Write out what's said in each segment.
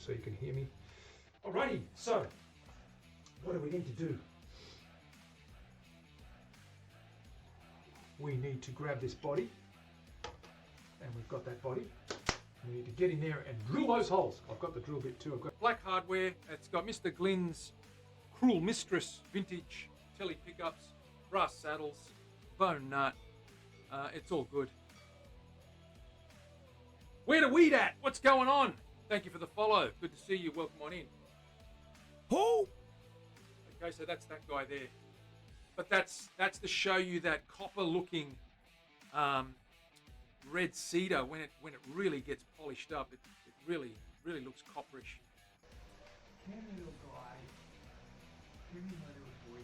so you can hear me. Alrighty, so what do we need to do? We need to grab this body, and we've got that body. We need to get in there and drill those holes. I've got the drill bit too. I've got black hardware. It's got Mr. Glynn's Cruel Mistress vintage telly pickups, brass saddles, bone nut. It's all good. Where the weed at? What's going on? Thank you for the follow. Good to see you. Welcome on in. Who? Okay, so that's that guy there. But that's to show you that copper-looking red cedar when it really gets polished up. It really looks copperish. Come here, little guy. Come here, my little boy.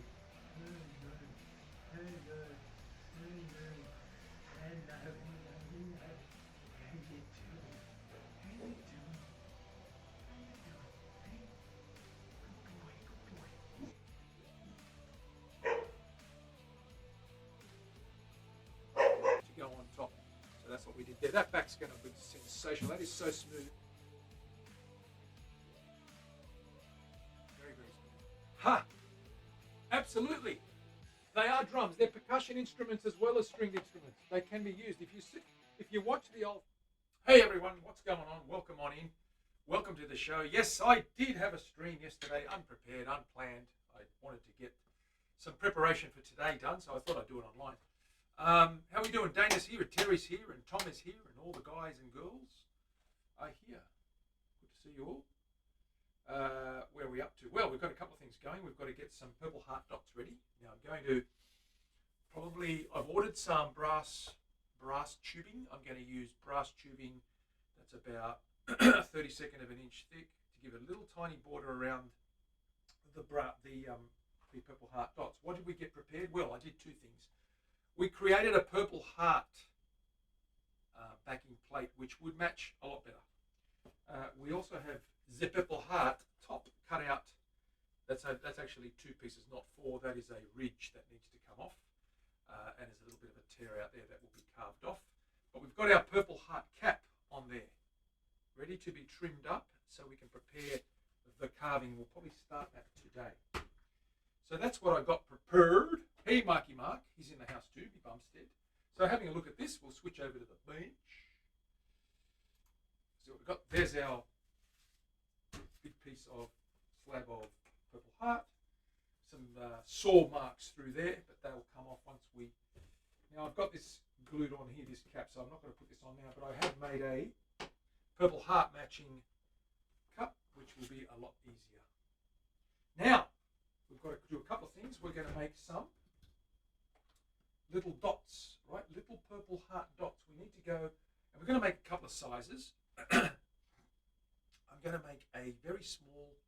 Go on top. So that's what we did there. That back's going to be sensational. That is so smooth. Very, very smooth. Ha! Absolutely. They are drums. They're percussion instruments as well as stringed instruments. They can be used. If you watch the old... Hey everyone, what's going on? Welcome on in. Welcome to the show. Yes, I did have a stream yesterday, unprepared, unplanned. I wanted to get some preparation for today done, so I thought I'd do it online. How are we doing? Dana's here, and Terry's here, and Tom is here, and all the guys and girls are here. Good to see you all. Where are we up to? Well, we've got a couple of things going. We've got to get some purple heart dots ready. Now I'm going to I've ordered some brass tubing. I'm going to use brass tubing that's about 1/32 of an inch thick to give a little tiny border around the purple heart dots. What did we get prepared? Well, I did two things. We created a purple heart backing plate, which would match a lot better. We also have the purple heart top cut out. That's actually two pieces, not four. That is a ridge that needs to come off, and there's a little bit of a tear out there that will be carved off. But we've got our purple heart cap on there, ready to be trimmed up, so we can prepare the carving. We'll probably start that today. So that's what I got prepared. Hey, Marky Mark, he's in the house too, be Bumstead. So having a look at this, we'll switch over to the bench. So what we've got, there's our big piece of slab of purple heart. Some saw marks through there, but they'll come off once we... Now I've got this glued on here, this cap, so I'm not going to put this on now, but I have made a purple heart matching cup, which will be a lot easier. Now, we've got to do a couple of things. We're going to make some little dots, right? Little purple heart dots. We need to go, and we're going to make a couple of sizes. I'm going to make a very small,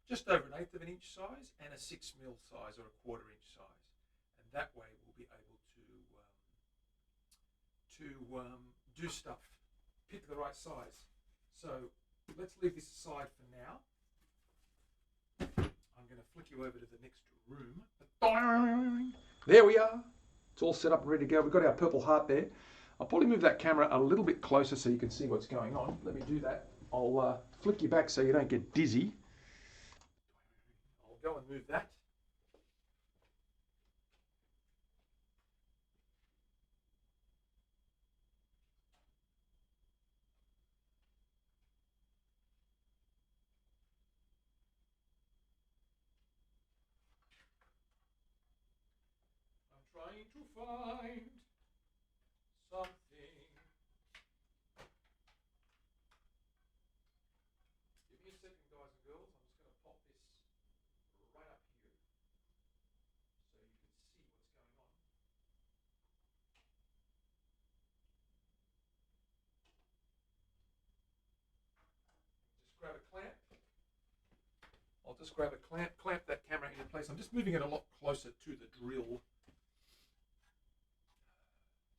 just over 1/8 of an inch size, and a 6 mil size or a 1/4 inch size. And that way we'll be able to do stuff, pick the right size. So let's leave this aside for now. I'm going to flick you over to the next room. There we are. It's all set up and ready to go. We've got our purple heart there. I'll probably move that camera a little bit closer so you can see what's going on. Let me do that. I'll flick you back so you don't get dizzy. I'll go and move that. Trying to find something. Give me a second, guys and girls. I'm just going to pop this right up here so you can see what's going on. Just grab a clamp. I'll just grab a clamp that camera into place. I'm just moving it a lot closer to the drill.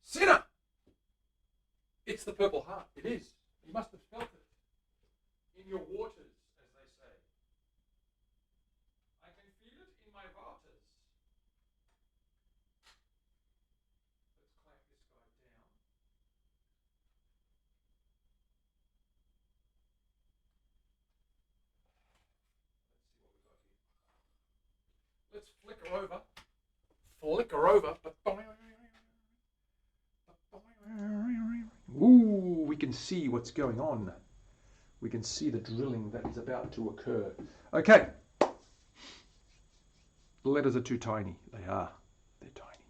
Sinner! It's the purple heart. It is. You must have felt it in your waters, as they say. I can feel it in my waters. Let's clamp this guy down. let's flicker over. Flicker over. Ooh, we can see what's going on. We can see the drilling that is about to occur. Okay. The letters are too tiny. They are. They're tiny.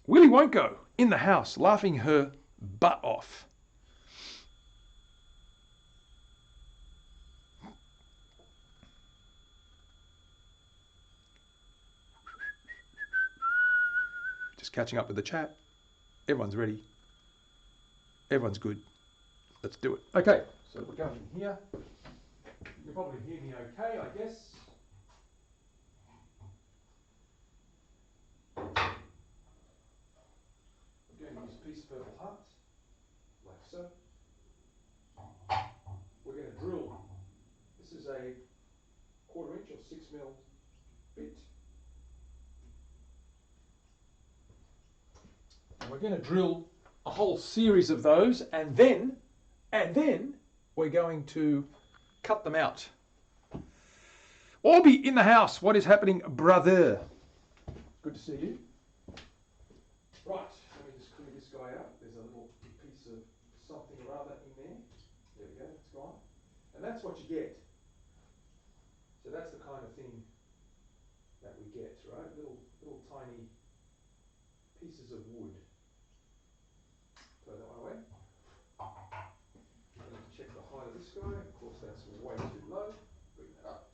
Willie won't go. In the house, laughing her butt off. Just catching up with the chat. Everyone's ready. Everyone's good. Let's do it. Okay, so we're going in here. You can probably hear me okay, I guess. I'm going to use a piece of purple heart, like so. We're going to drill. This is a 1/4 inch or 6mm bit. And we're going to drill a whole series of those, and then we're going to cut them out. Orby in the house. What is happening, brother? Good to see you. Right, let me just clear this guy out. There's a little piece of something or other in there. There we go, it's gone. And that's what you get. So that's the kind of thing that we get, right? Little tiny pieces of wood. Throw that one away. Let's check the height of this guy. Of course, that's way too low. Bring that up.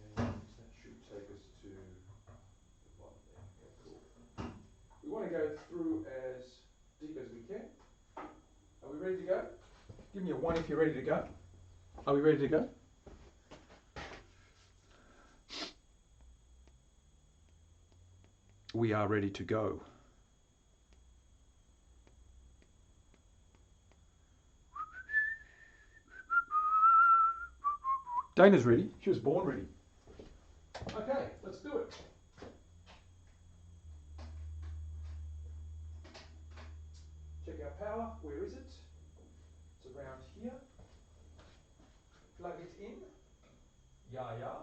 And that should take us to the bottom there. Okay, cool. We want to go through as deep as we can. Are we ready to go? Give me a 1 if you're ready to go. Are we ready to go? We are ready to go. Dana's ready. She was born ready. Okay, let's do it. Check our power. Where is it? It's around here. Plug it in. Yeah.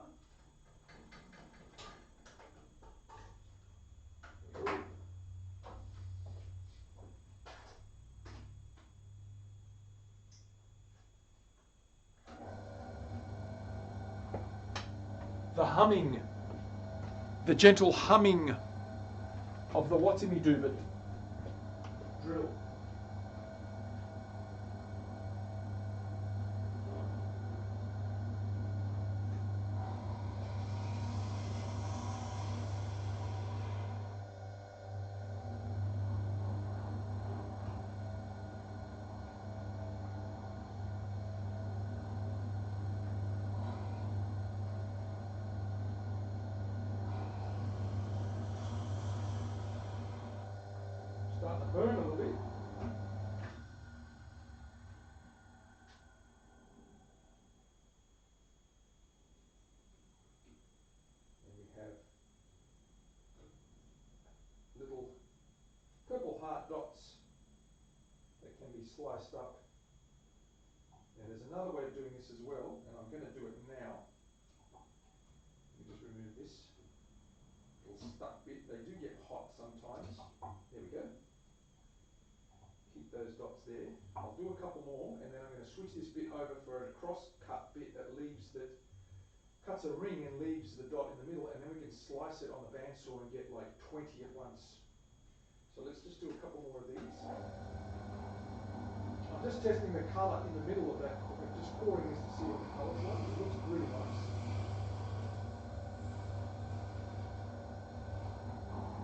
The humming, the gentle humming of the Wattimi-doobit drill. Starting to burn a little bit. And we have little purple heart dots that can be sliced up. And there's another way of doing this as well, and I'm going to do it now. Let me just remove this little stuck bit. They do get hot sometimes. There we go. Keep those dots there. I'll do a couple more, and then I'm going to switch this bit over for a cross cut bit that cuts a ring and leaves the dot in the middle, and then we can slice it on the bandsaw and get like 20 at once. So let's just do a couple more of these. I'm just testing the colour in the middle of that. I'm just pouring this to see what the colour's like. It looks really nice.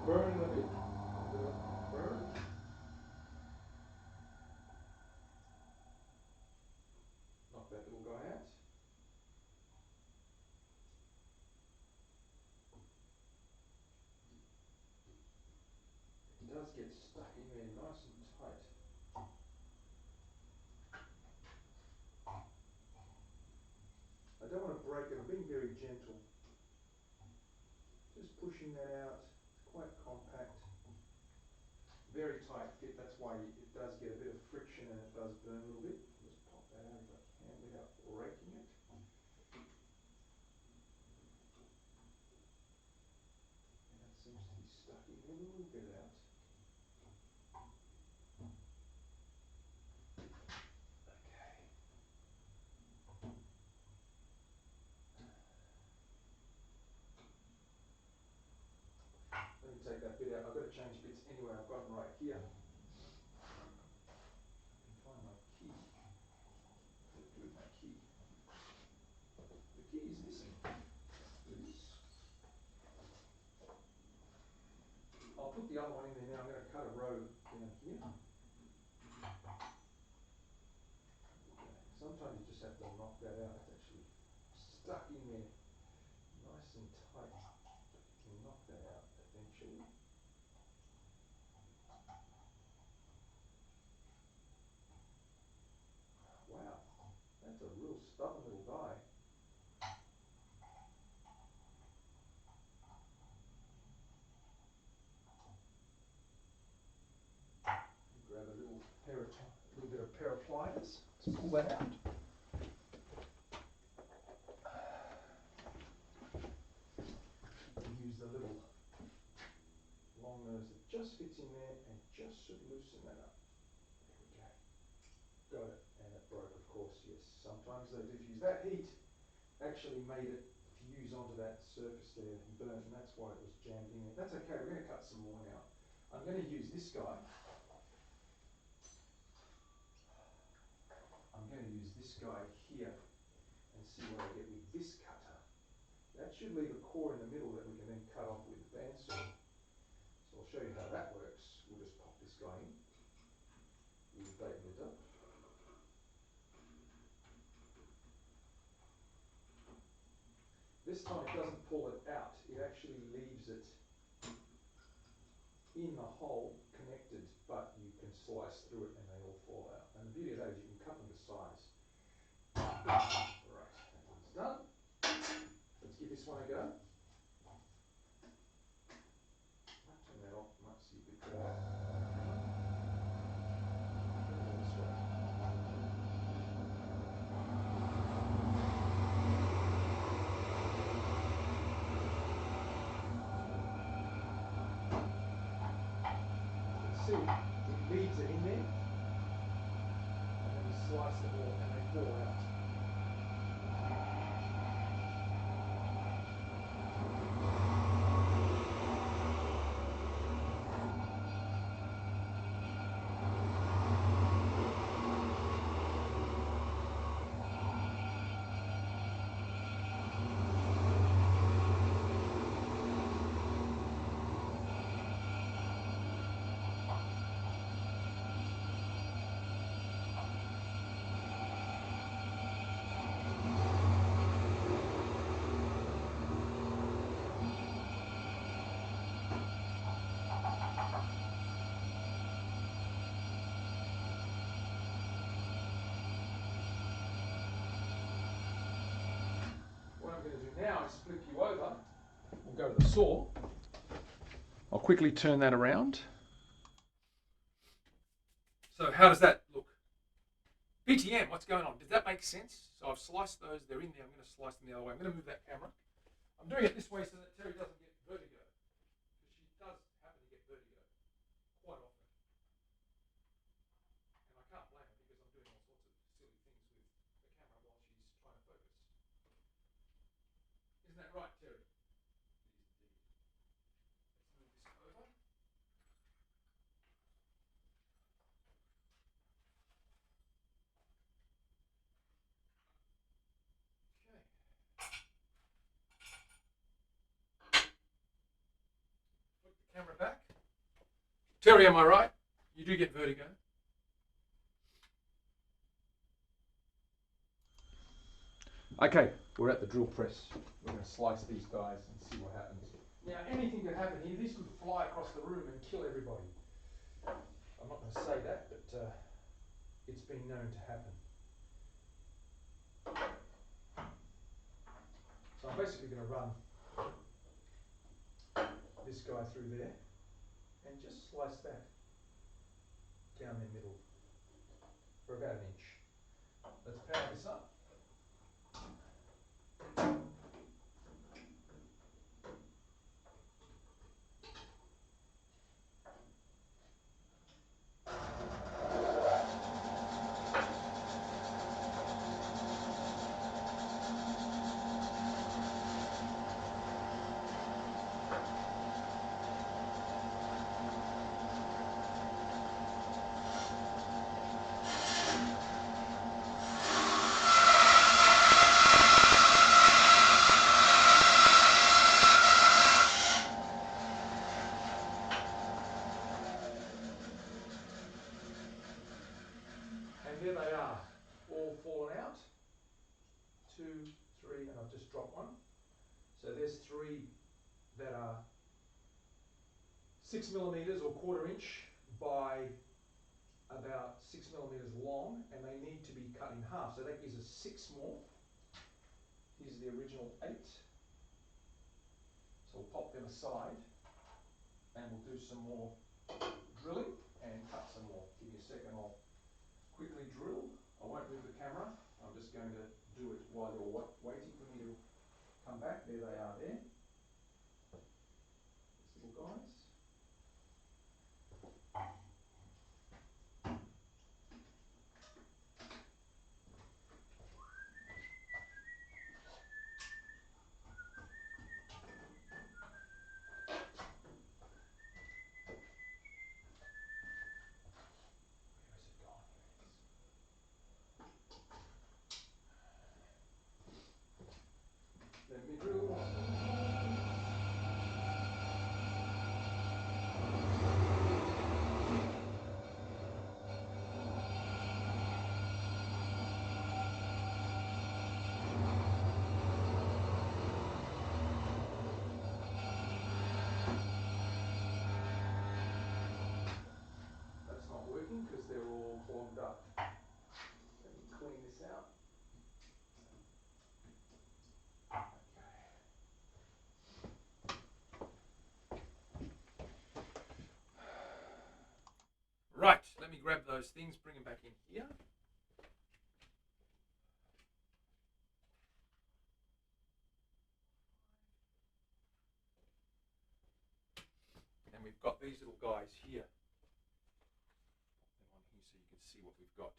Burn a bit. Burn. Knock that little guy out. It does get stuck in there nice and tight. I don't want to break it. I'm being very gentle. Just pushing that out. It's quite compact. Very tight fit, that's why it does get a bit of friction and it does burn a little bit. I'll just pop that out if I can without breaking it. And that seems to be stuck in there, but we'll get it out. Let me take that bit out. I've got to change bits anyway. I've got them right here. I can find my key. What do I do with my key? The key is missing. Please. I'll put the other one in there now. I'm going to cut a row down here. Okay. Sometimes you just have to knock that out. It's actually stuck in there nice and tight. You can knock that out eventually. Wow, that's a real stubborn little guy. Grab a little bit of pair of pliers. Let's pull that out. Use the little long nose that just fits in there and just should loosen that up. There we go. Got it. And it broke, of course, yes. Sometimes they diffuse. That heat actually made it fuse onto that surface there and burnt, and that's why it was jammed in there. That's okay. We're going to cut some more now. I'm going to use this guy. I'm going to use this guy here and see what I get with this cutter. That should leave a core in the middle that we can then cut off with the bandsaw. So I'll show you how that works. We'll just pop this guy in. We'll tighten it up. This time it doesn't pull it out. It actually leaves it in the hole connected, but you can slice through it and they all fall out. And the beauty of that is you can cut them to size. Right, that one's done. Let's give this one a go. Might turn that off, might see a bit better. This way. See, it leaves it in there, and then we slice them all, and they fall out. What I'm going to do now is flip you over. We'll go to the saw. I'll quickly turn that around. So how does that look? BTM, what's going on? Does that make sense? So I've sliced those, they're in there. I'm going to slice them the other way. I'm going to move that camera. I'm doing it this way so that Terry doesn't get vertigo. Because she does happen to get vertigo quite often. And I can't blame her because I'm doing all sorts of silly things with the camera while she's trying to focus. Isn't that right, Terry? It is indeed. Let's move this over. Okay. Put the camera back. Terry, am I right? You do get vertigo. Okay, we're at the drill press. We're going to slice these guys and see what happens. Now, anything could happen here. These could fly across the room and kill everybody. I'm not going to say that, but it's been known to happen. So I'm basically going to run this guy through there and just slice that. down the middle for about an inch. Let's power this up. And there they are, all fallen out. 2, 3, and I've just dropped one. So there's 3 that are 6 millimeters or 1/4 inch by about 6 millimeters long, and they need to be cut in half. So that gives us 6 more. Here's the original 8. So we'll pop them aside, and we'll do some more drilling and cut some more. Give me a second, I'll quickly drill. I won't move the camera. I'm just going to do it while you're waiting for me to come back. There they are there. These little guys. Where is it gone? Let me drill. That's not working because they're all clogged up. Let me clean this out. Right, let me grab those things, bring them back in here. And we've got these little guys here. Put them on here so you can see what we've got.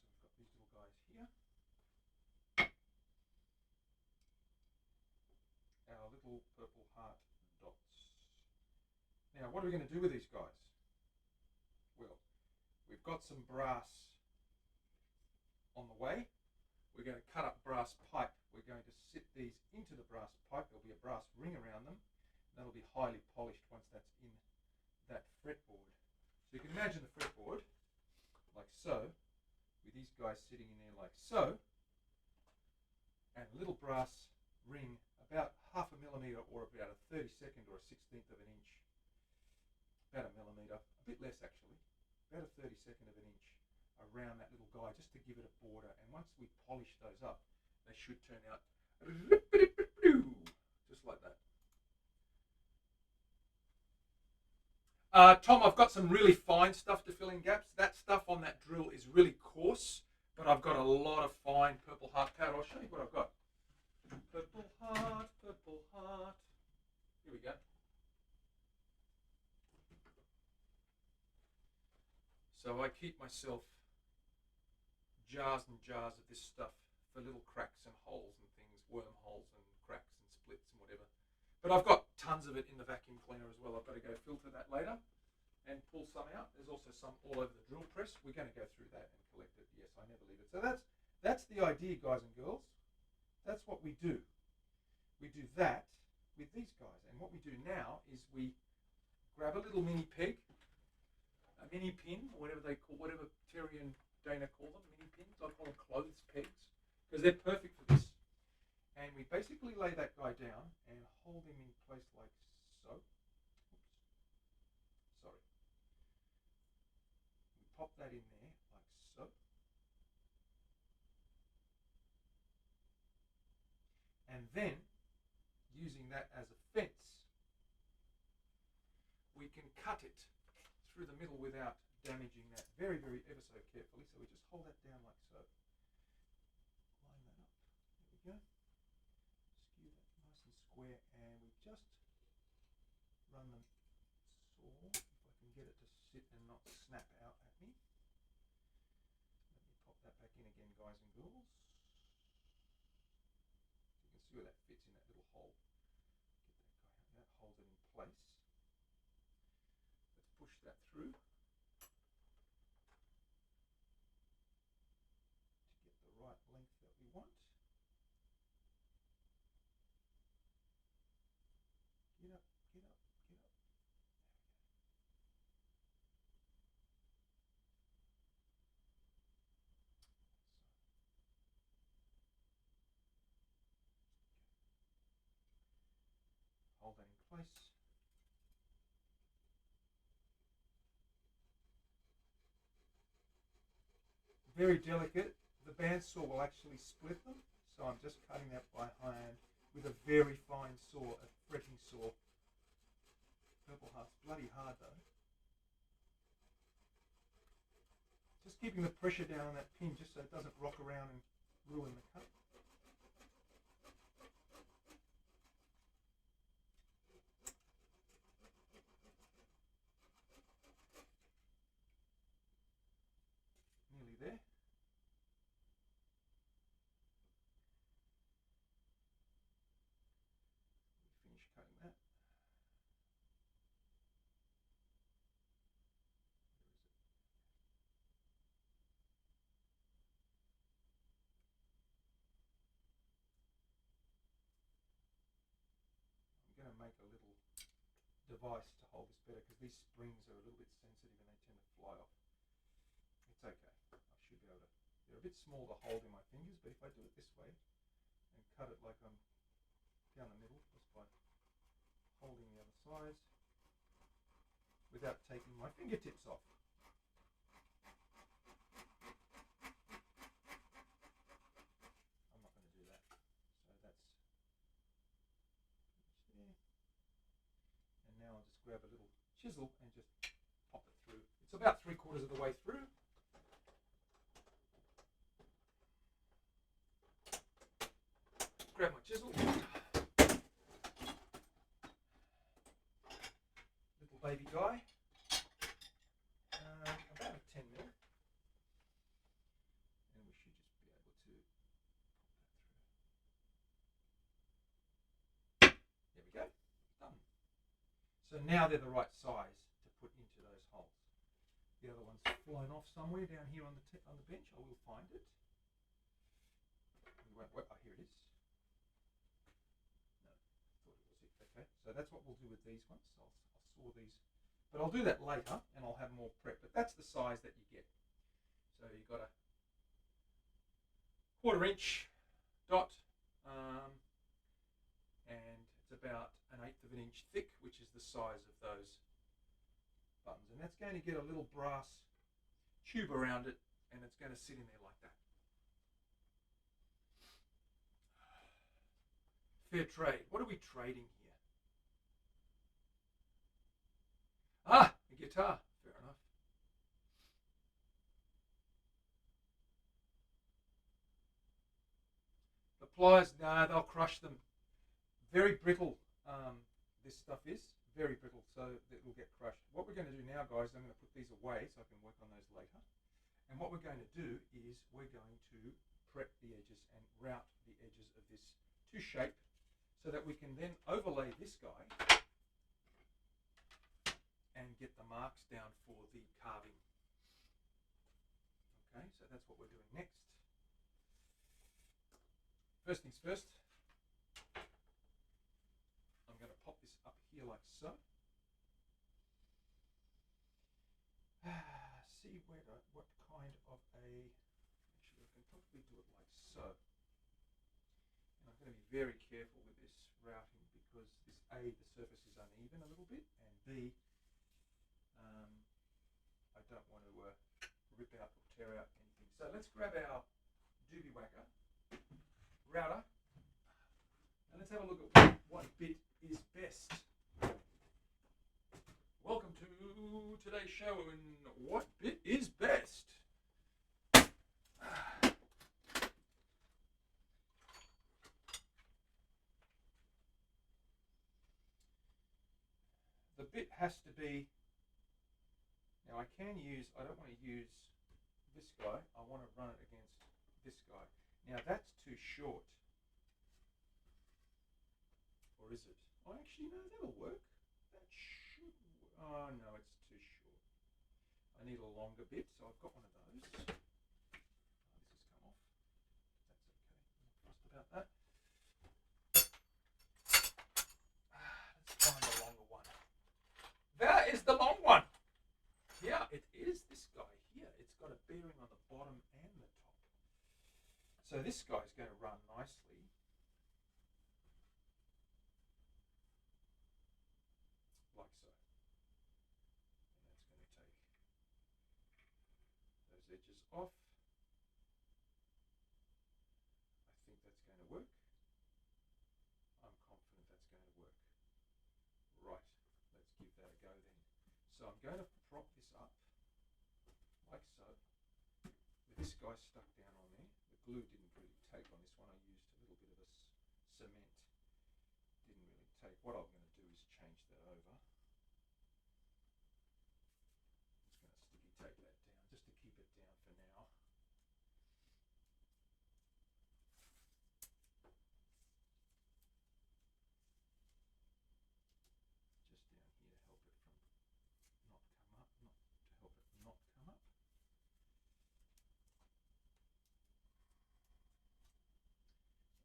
So we've got these little guys here. Our little purple heart dots. Now, what are we going to do with these guys? Well, we've got some brass on the way. We're going to cut up brass pipe. We're going to sit these into the brass pipe. There'll be a brass ring around them. That'll be highly polished once that's in that fretboard. So you can imagine the fretboard like so, with these guys sitting in there like so, and a little brass ring about 1/2 millimeter or about a 32nd or a 16th of an inch, about a millimeter, a bit less actually, about a 32nd of an inch around that little guy, just to give it a border. And once we polish those up, they should turn out just like that. Tom, I've got some really fine stuff to fill in gaps. That stuff on that drill is really coarse, but I've got a lot of fine purple heart powder. I'll show you what I've got. Purple heart, purple heart. Here we go. So I keep myself jars and jars of this stuff for little cracks and holes and things, wormholes and cracks and splits and whatever. But I've got tons of it in the vacuum cleaner as well. I've got to go filter that later and pull some out. There's also some all over the drill press. We're going to go through that and collect it. Yes, I never leave it. So that's the idea, guys and girls. That's what we do. We do that with these guys. And what we do now is we grab a little mini peg, a mini pin, or whatever they call, whatever Terry and Dana call them, mini pins. I call them clothes pegs because they're perfect for this. And we basically lay that guy down and hold him in place like so. Oops. Sorry. We pop that in there like so. And then, using that as a fence, we can cut it through the middle without damaging that very, very ever so carefully. So we just hold that down like so. Line that up. There we go. Skew that nice and square, and we just run the saw, if I can get it to sit and not snap out at me. Let me pop that back in again, guys and girls. You can see where that fits in that little hole. Get that guy out. That holds it in place. Let's push that through to get the right length that we want. Get up, get up, get up. Hold that in place. Very delicate. The bandsaw will actually split them, so I'm just cutting that by hand with a very fine saw, a fretting saw. Purple Heart's bloody hard though. Just keeping the pressure down on that pin just so it doesn't rock around and ruin the cut. Nearly there. Finish cutting that. I'm going to make a little device to hold this better because these springs are a little bit sensitive and they tend to fly off. It's okay. I should be able to. They're a bit small to hold in my fingers, but if I do it this way and cut it like I'm down the middle, just by holding the other sides without taking my fingertips off. I'm not going to do that. So that's there. And now I'll just grab a little chisel and just pop it through. It's about 3/4 of the way through. Grab my chisel. Little baby guy. About a 10 mil. And we should just be able to pop that through. There we go. Done. So now they're the right size to put into those holes. The other one's flown off somewhere down here on the bench. I will find it. We won't, oh, here it is. No, I thought it was it. Okay, so that's what we'll do with these ones. I'll saw these, but I'll do that later, and I'll have more prep. But that's the size that you get. So you've got a 1/4 inch dot, and it's about 1/8 of an inch thick, which is the size of those buttons. And that's going to get a little brass tube around it, and it's going to sit in there like that. Fair trade. What are we trading here? Ah, a guitar. Fair enough. The pliers, no, they'll crush them. Very brittle, this stuff is. Very brittle, so it will get crushed. What we're going to do now, guys, I'm going to put these away so I can work on those later. And what we're going to do is we're going to prep the edges and route the edges of this to shape so that we can then overlay this guy and get the marks down for the carving. Okay, so that's what we're doing next. First things first, I'm going to pop this up here like so. See what kind of a, actually I can probably do it like so. And I'm going to be very careful with this routing because this A, the surface is uneven a little bit, and B, I don't want to rip out or tear out anything. So let's grab our doobie whacker, router, and let's have a look at what bit is best. Welcome to today's showing what bit is best. The bit has to be, now I don't want to use this guy, I want to run it against this guy. Now that's too short. Or is it? Oh, actually, no, that'll work. That should work. Oh, no, it's too short. I need a longer bit, so I've got one of those. Oh, this has come off. That's okay. I'm not fussed about that. Let's find a longer one. That is the long one. Yeah, it is this guy here. It's got a bearing on the bottom and the top. So this guy's going to run nicely. Like so. And that's going to take those edges off. I think that's going to work. I'm confident that's going to work. Right, let's give that a go then. So I'm going to prop this up like so, with this guy stuck down on there. The glue didn't really take on this one. I used a little bit of a cement. Didn't really take. What I'm going to do is change that over. Just going to sticky tape that down just to keep it down for now. Just down here to help it from not come up, not to help it not come up.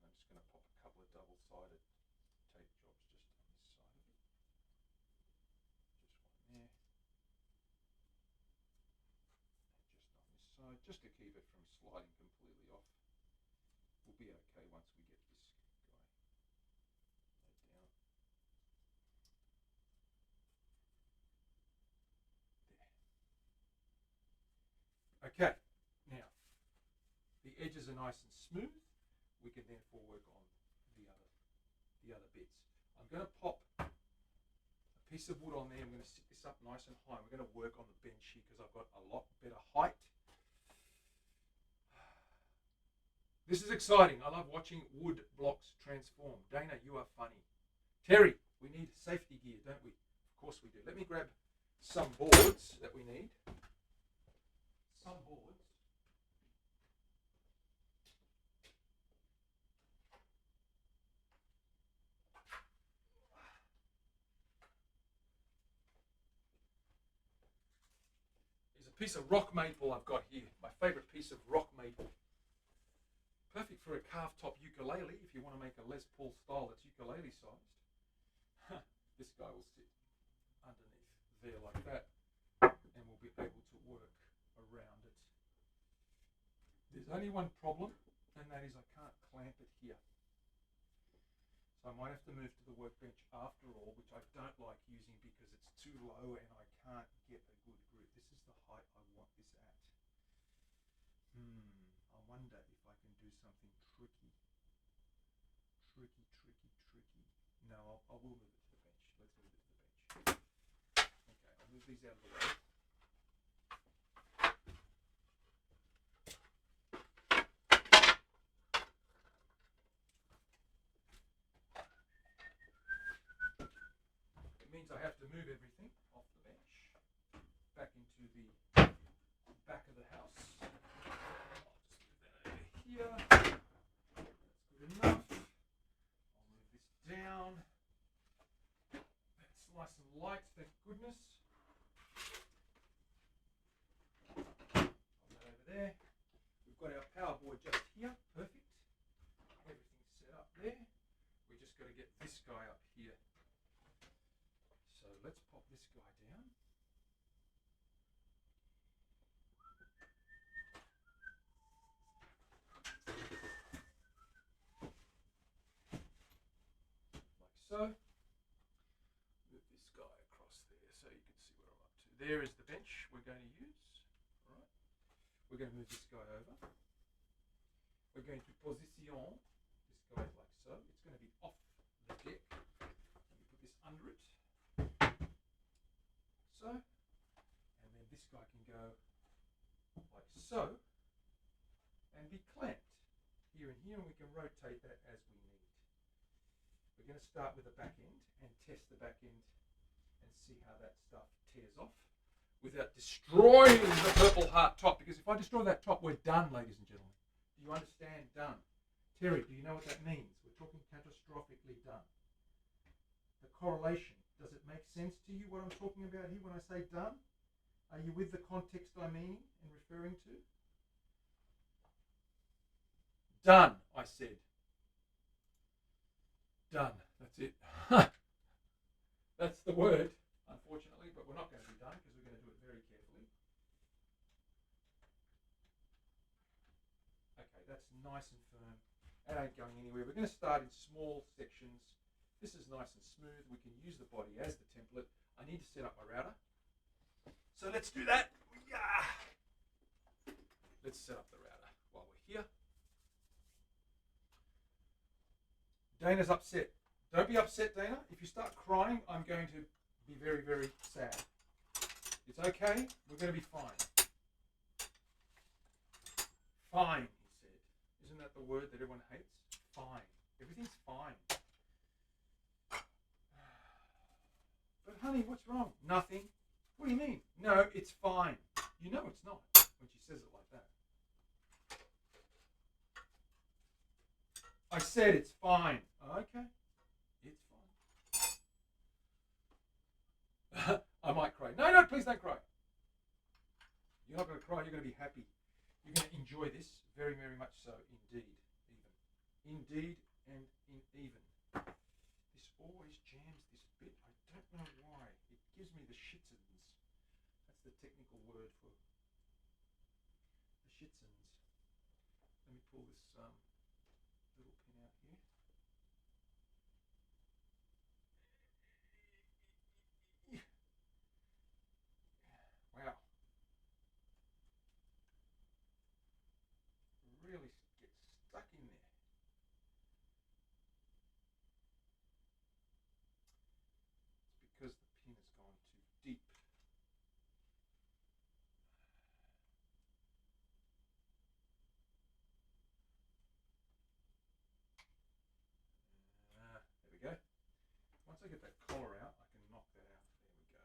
I'm just going to pop a couple of double-sided tape jobs just on this side of it. Just one there. And just on this side, just to keep it from sliding completely off. We'll be okay once we get this guy laid down. There. Okay, now the edges are nice and smooth. We can therefore work on the other bits. I'm going to pop a piece of wood on there. I'm going to sit this up nice and high. We're going to work on the bench here because I've got a lot better height. This is exciting. I love watching wood blocks transform. Dana, you are funny. Terry, we need safety gear, don't we? Of course we do. Let me grab some boards that we need. Some boards. There's a piece of rock maple I've got here. My favorite piece of rock maple. Perfect for a carved top ukulele if you want to make a Les Paul style that's ukulele sized. This guy will sit underneath there like that and we'll be able to work around it. There's only one problem, and that is I can't clamp it here. So I might have to move to the workbench after all, which I don't like using because it's too low and I can't get a good grip. This is the height I want this at. I wonder if I can do something tricky. Tricky. No, I will move it to the bench. Let's move it to the bench. Okay, I'll move these out of the way. It means I have to move everything off the bench back into the back of the house. I'll just move that over here. That's good enough. I'll move this down. That's nice and light, thank goodness. Put that over there. We've got our power board just here, perfect. Everything's set up there. We just got to get this guy up here. So let's pop this guy down. Like so. Move this guy across there so you can see what I'm up to. There is the bench we're going to use. All right. We're going to move this guy over. We're going to position this guy like so. It's going to be off the deck. Let me put this under it. So. And guy can go like so and be clamped here and here, and we can rotate that as we need. We're going to start with the back end and test the back end and see how that stuff tears off without destroying the purple heart top, because if I destroy that top, we're done, ladies and gentlemen. Do you understand done? Terry, do you know what that means? We're talking catastrophically done. The correlation, does it make sense to you what I'm talking about here when I say done? Are you with the context I mean and referring to? Done, I said. Done, that's it. That's the word, unfortunately, but we're not going to be done because we're going to do it very carefully. Okay, that's nice and firm. That ain't going anywhere. We're going to start in small sections. This is nice and smooth. We can use the body as the template. I need to set up my router. So let's do that. Yeah. Let's set up the router while we're here. Dana's upset. Don't be upset, Dana. If you start crying, I'm going to be very, very sad. It's okay. We're going to be fine. Fine, he said. Isn't that the word that everyone hates? Fine. Everything's fine. But honey, what's wrong? Nothing. What do you mean? No, it's fine. You know it's not when she says it like that. I said it's fine. Okay. It's fine. I might cry. No, no, please don't cry. You're not going to cry. You're going to be happy. You're going to enjoy this very, very much so. Indeed. Even. Indeed and in even. This always jams this bit. I don't know why. It gives me the shitsins. That's the technical word for the shitsins. Let me pull this little pin out here. Wow. Really gets stuck in there. It's because the pin has gone too deep. There we go. Once I get that collar out, I can knock that out. There we go.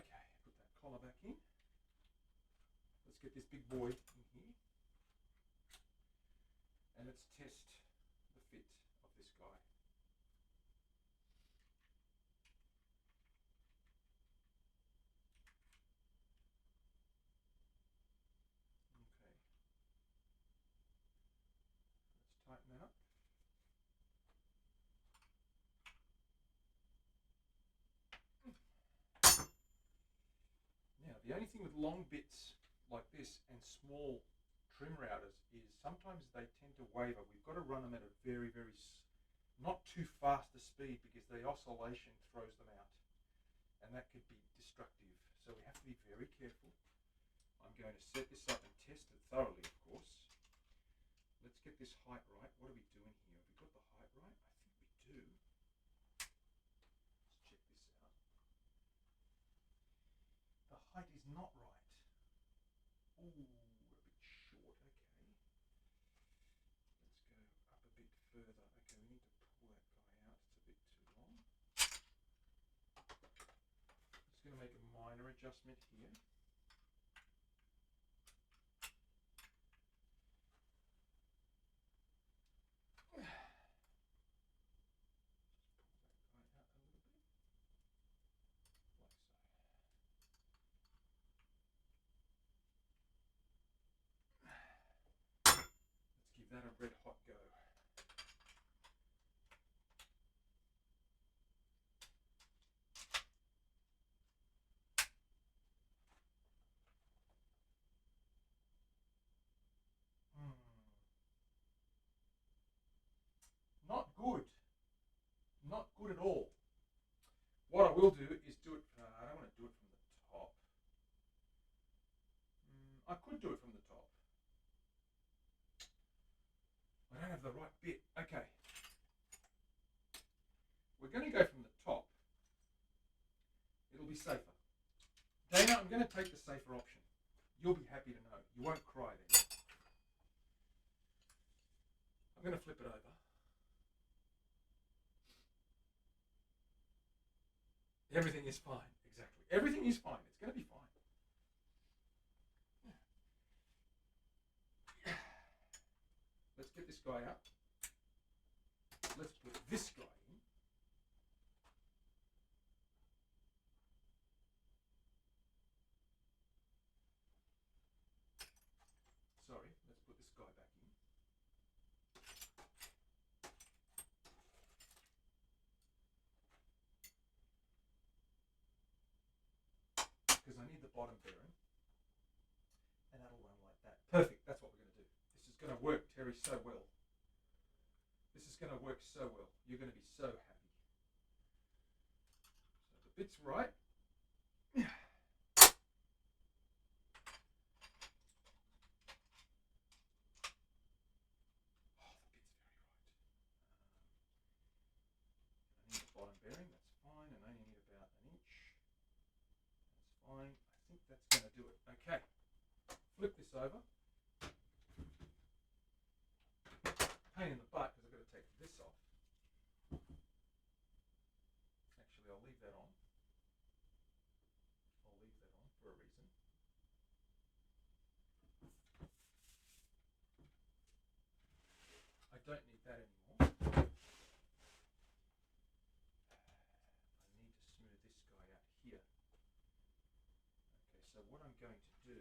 Okay, put that collar back in. Let's get this big boy in here. And let's test the fit of this guy. Okay. Let's tighten that up. Now, the only thing with long bits like this and small trim routers is sometimes they tend to waver. We've got to run them at a very, very, not too fast a speed because the oscillation throws them out. And that could be destructive. So we have to be very careful. I'm going to set this up and test it thoroughly, of course. Let's get this height right. What are we doing here? Have we got the height right? I think we do. Let's check this out. The height is not right. Ooh, we're a bit short. Okay. Let's go up a bit further. Okay, we need to pull that guy out. It's a bit too long. Just going to make a minor adjustment here. Give that a red hot go. Not good. Not good at all. What I will do is do it, I don't want to do it from the top. I could do it from the top. I don't have the right bit. Okay. We're going to go from the top. It'll be safer. Dana, going to take the safer option. You'll be happy to know. You won't cry then. I'm going to flip it over. Everything is fine. Exactly. Everything is fine. It's going to be fine. Let's get this guy out. Let's put this guy in. Sorry, let's put this guy back in. Because I need the bottom bearing. And that'll run like that. Perfect, that's what we're going to do. This is going to work, Terry, so well. This is going to work so well. You're going to be so happy. So the bit's right. Bottom bearing, that's fine, and I only need about an inch. That's fine. I think that's going to do it. Okay, flip this over. Pain in the butt because I've got to take this off. Actually, I'll leave that on. I'll leave that on for a reason. I don't need that anymore. What I'm going to do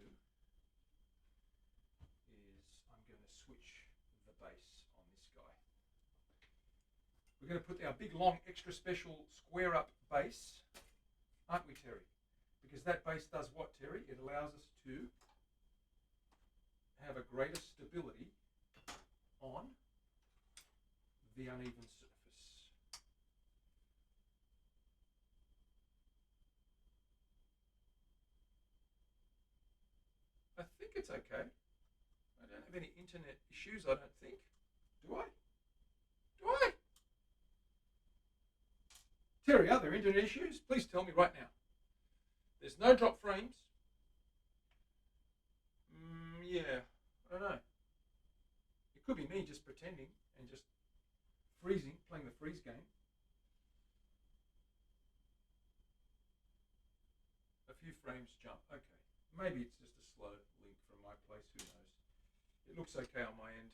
is I'm going to switch the base on this guy. We're going to put our big, long, extra special square up base, aren't we, Terry? Because that base does what, Terry? It allows us to have a greater stability on the uneven surface. I think it's okay. I don't have any internet issues, I don't think. Do I? Do I? Terry, are there internet issues? Please tell me right now. There's no drop frames. Yeah, I don't know. It could be me just pretending and just freezing, playing the freeze game. A few frames jump. Okay. Maybe it's just a slow link from my place, who knows. It looks okay on my end.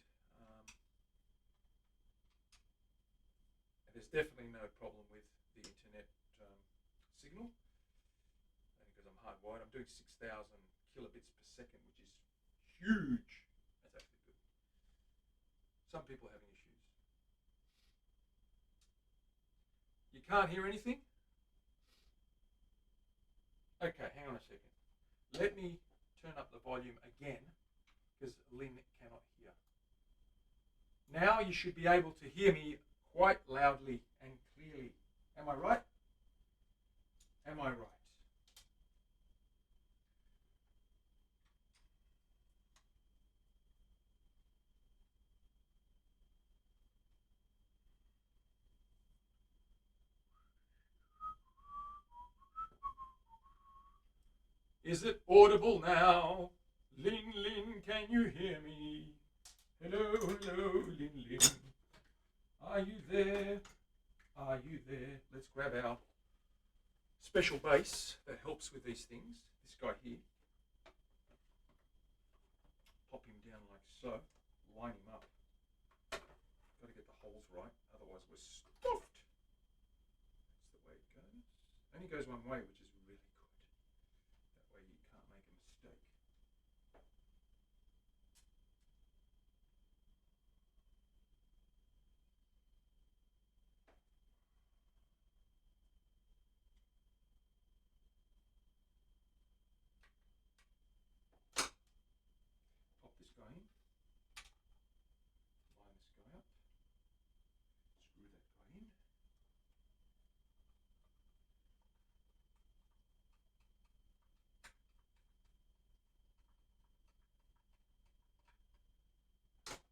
And there's definitely no problem with the internet signal. And because I'm hardwired, I'm doing 6,000 kilobits per second, which is huge. That's actually good. Some people are having issues. You can't hear anything? Okay, hang on a second. Let me turn up the volume again because Lynn cannot hear. Now you should be able to hear me quite loudly and clearly. Am I right? Am I right? Is it audible now? Lynn, Lynn, can you hear me? Hello, hello, Lynn, Lynn. Are you there? Are you there? Let's grab our special bass that helps with these things. This guy here. Pop him down like so. Line him up. Got to get the holes right, otherwise we're stuffed. That's the way it goes. Only goes one way, which is really good. That way you can't make a mistake. Pop this guy in. Line this guy up. Screw that guy in.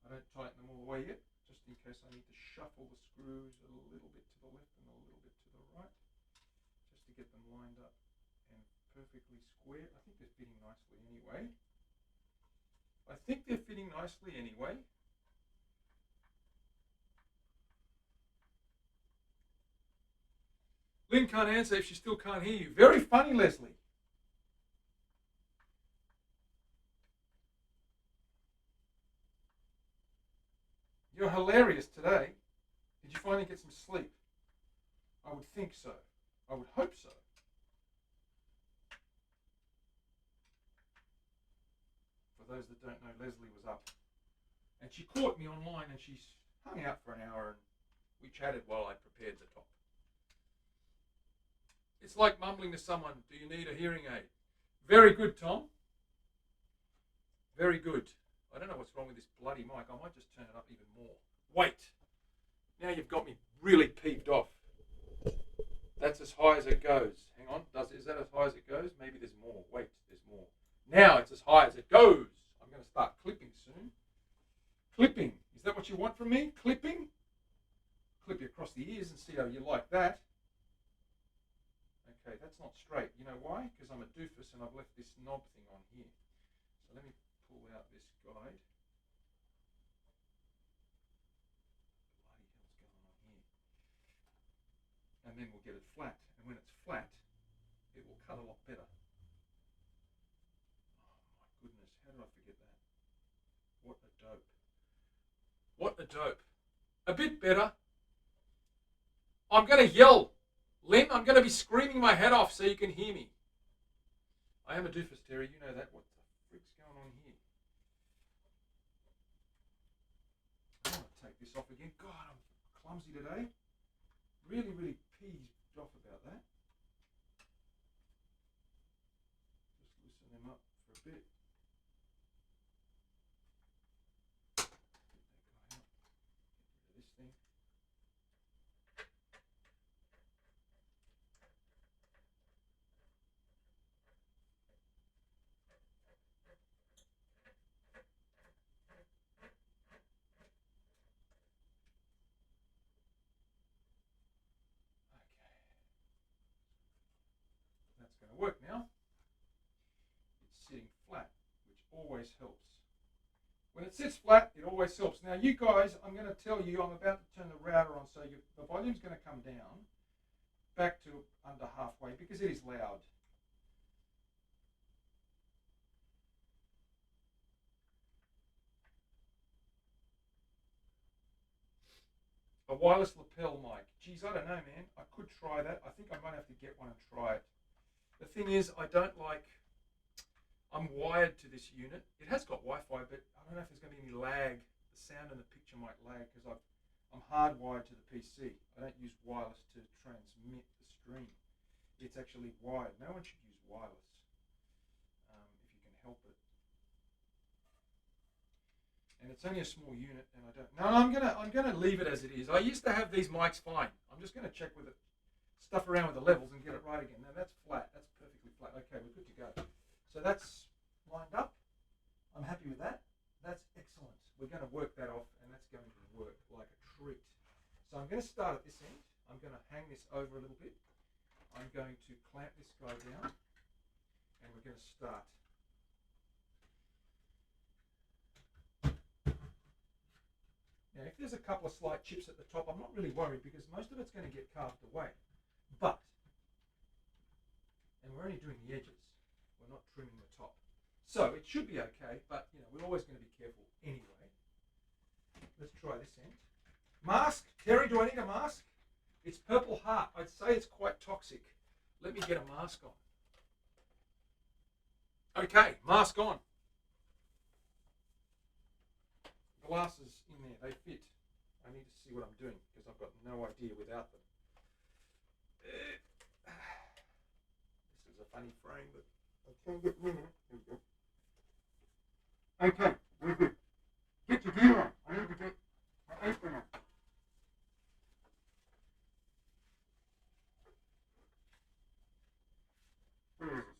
I don't tighten them all the way yet, just in case I need to shuffle the screws a little bit to the left and a little bit to the right, just to get them lined up and perfectly square. I think they're fitting nicely anyway. I think they're fitting nicely anyway. Lynn can't answer if she still can't hear you. Very funny, Leslie. You're hilarious today. Did you finally get some sleep? I would think so. I would hope so. For those that don't know, Leslie was up. And she caught me online and she hung out for an hour and we chatted while I prepared the top. It's like mumbling to someone, do you need a hearing aid? Very good, Tom. Very good. I don't know what's wrong with this bloody mic. I might just turn it up even more. Wait. Now you've got me really peeved off. That's as high as it goes. Hang on. Is that as high as it goes? Maybe there's more. Wait, there's more. Now it's as high as it goes. I'm going to start clipping soon. Clipping. Is that what you want from me? Clipping? Clip you across the ears and see how you like that. Okay, that's not straight. You know why? Because I'm a doofus and I've left this knob thing on here. So let me pull out this guide. Bloody hell's going on here? And then we'll get it flat. And when it's flat, it will cut a lot better. Oh my goodness, how did I forget that? What a dope. What a dope. A bit better. I'm going to yell. Lynn, I'm going to be screaming my head off so you can hear me. I am a doofus, Terry. You know that. What the frick's going on here? I want to take this off again. God, I'm clumsy today. Really, really peeved off about that. Just loosen them up for a bit. Get that guy out. Get rid of this thing. That's going to work now. It's sitting flat, which always helps. When it sits flat, it always helps. Now, you guys, I'm going to tell you, I'm about to turn the router on, so the volume's going to come down back to under halfway because it is loud. A wireless lapel mic. Geez, I don't know, man. I could try that. I think I might have to get one and try it. The thing is, I don't like... I'm wired to this unit. It has got Wi-Fi, but I don't know if there's going to be any lag. The sound in the picture might lag because I'm hardwired to the PC. I don't use wireless to transmit the stream. It's actually wired. No one should use wireless if you can help it. And it's only a small unit, and I don't. No, I'm gonna leave it as it is. I used to have these mics fine. I'm just gonna check with it, stuff around with the levels, and get it right again. Now that's flat. That's perfectly flat. Okay, we're good to go. So that's lined up. I'm happy with that. That's excellent. We're going to work that off, and that's going to work like a treat. So I'm going to start at this end. I'm going to hang this over a little bit. I'm going to clamp this guy down, and we're going to start. Now, if there's a couple of slight chips at the top, I'm not really worried because most of it's going to get carved away. But, and we're only doing the edges. We're not trimming the top. So it should be okay, but you know, we're always going to be careful anyway. Let's try this end. Mask. Terry, do I need a mask? It's Purple Heart. I'd say it's quite toxic. Let me get a mask on. Okay, mask on. Glasses in there, they fit. I need to see what I'm doing because I've got no idea without them. This is a funny frame, but I can't get rid of it. Okay, we're good. Get your gear on. I need to get my apron on. Where is this?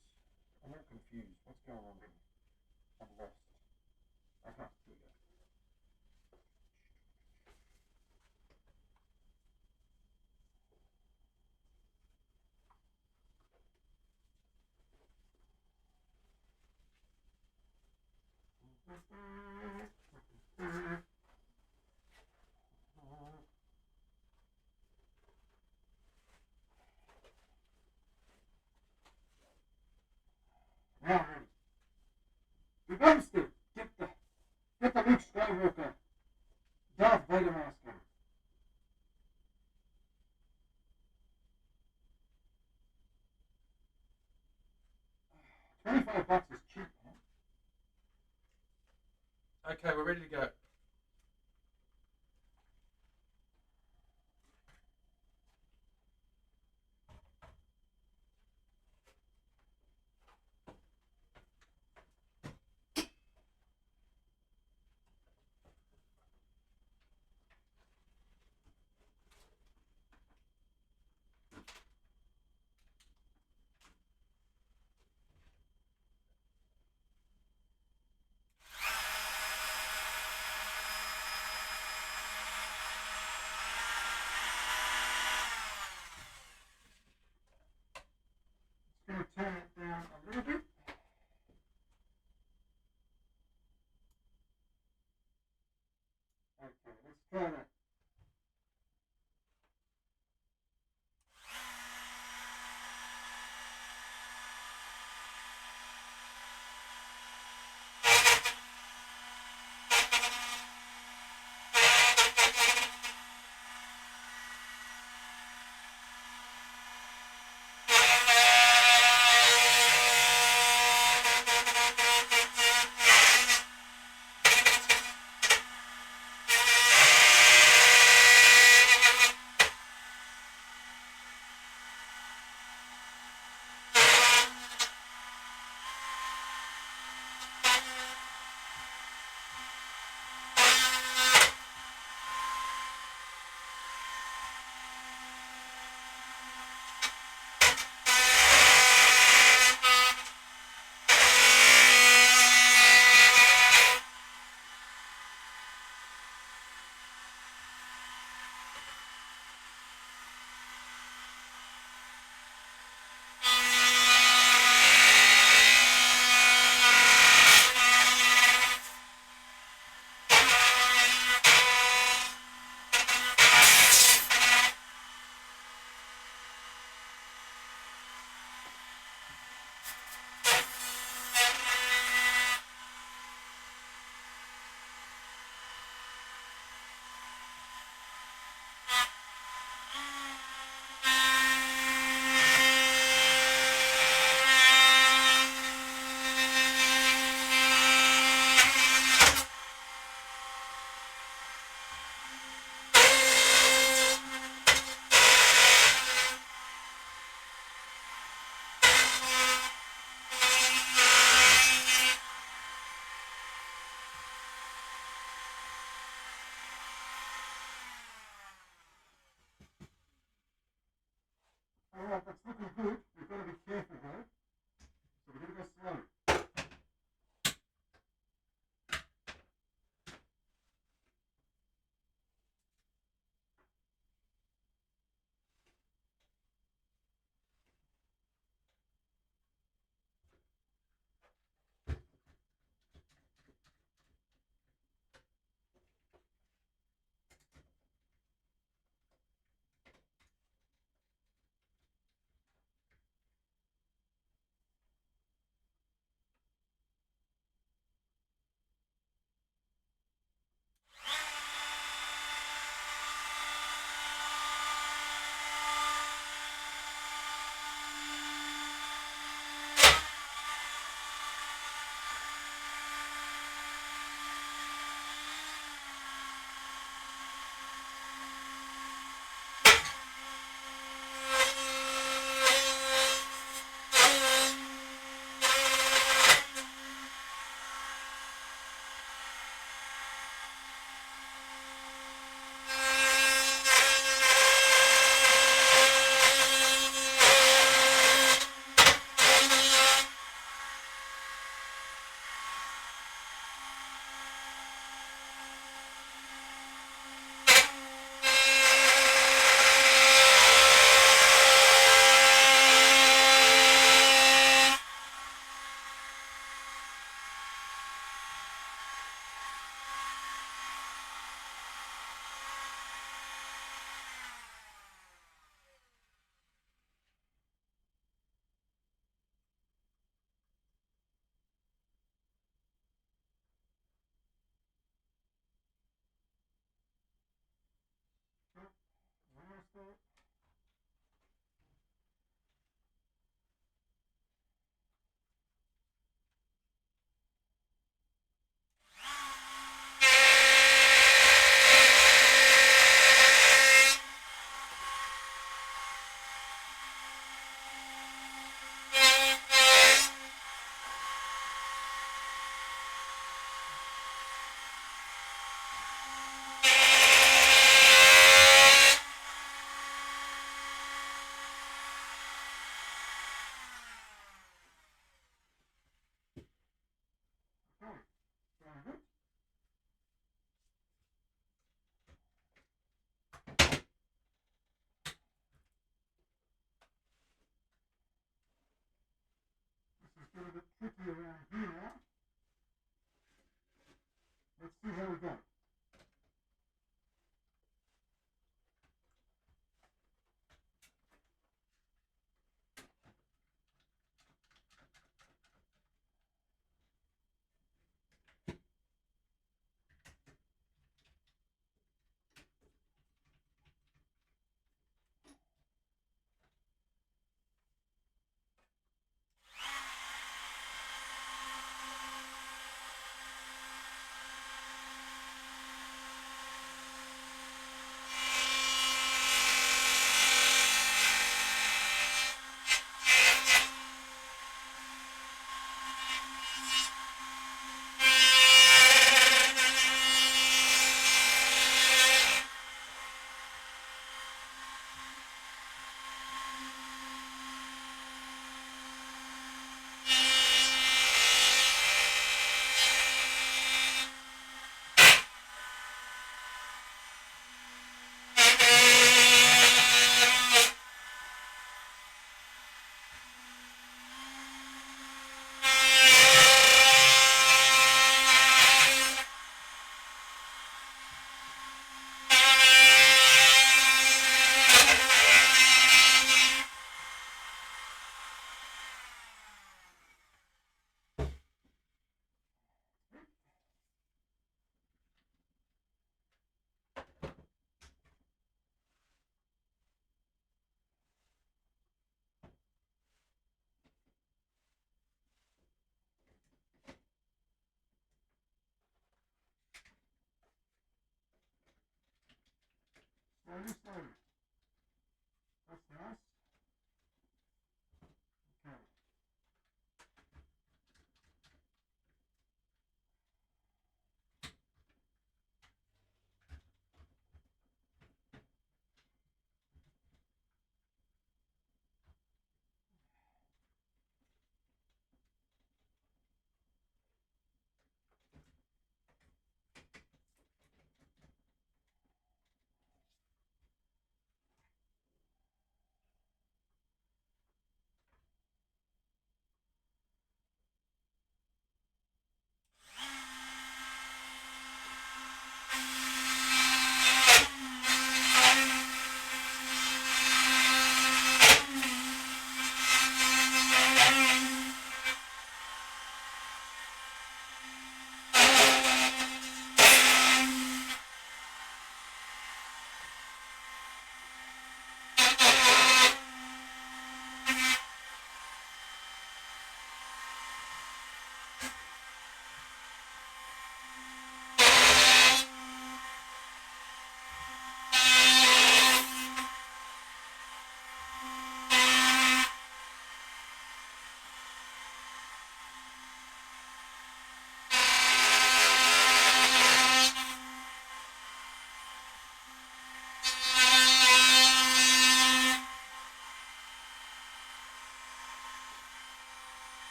I'm not confused. What's going on there? I'm lost. Here we go. Now, the dumpster, get the Luke Skywalker, Darth Vader mask on. $25 is cheap, man. Okay, we're ready to go. Going to turn it down a little bit. Okay, let's try that. Alright, that's looking good. We've got to be careful though. So we're going to go slow. Get a bit tricky around here. Let's see how we go. Slowly, slowly. That's nice. Okay.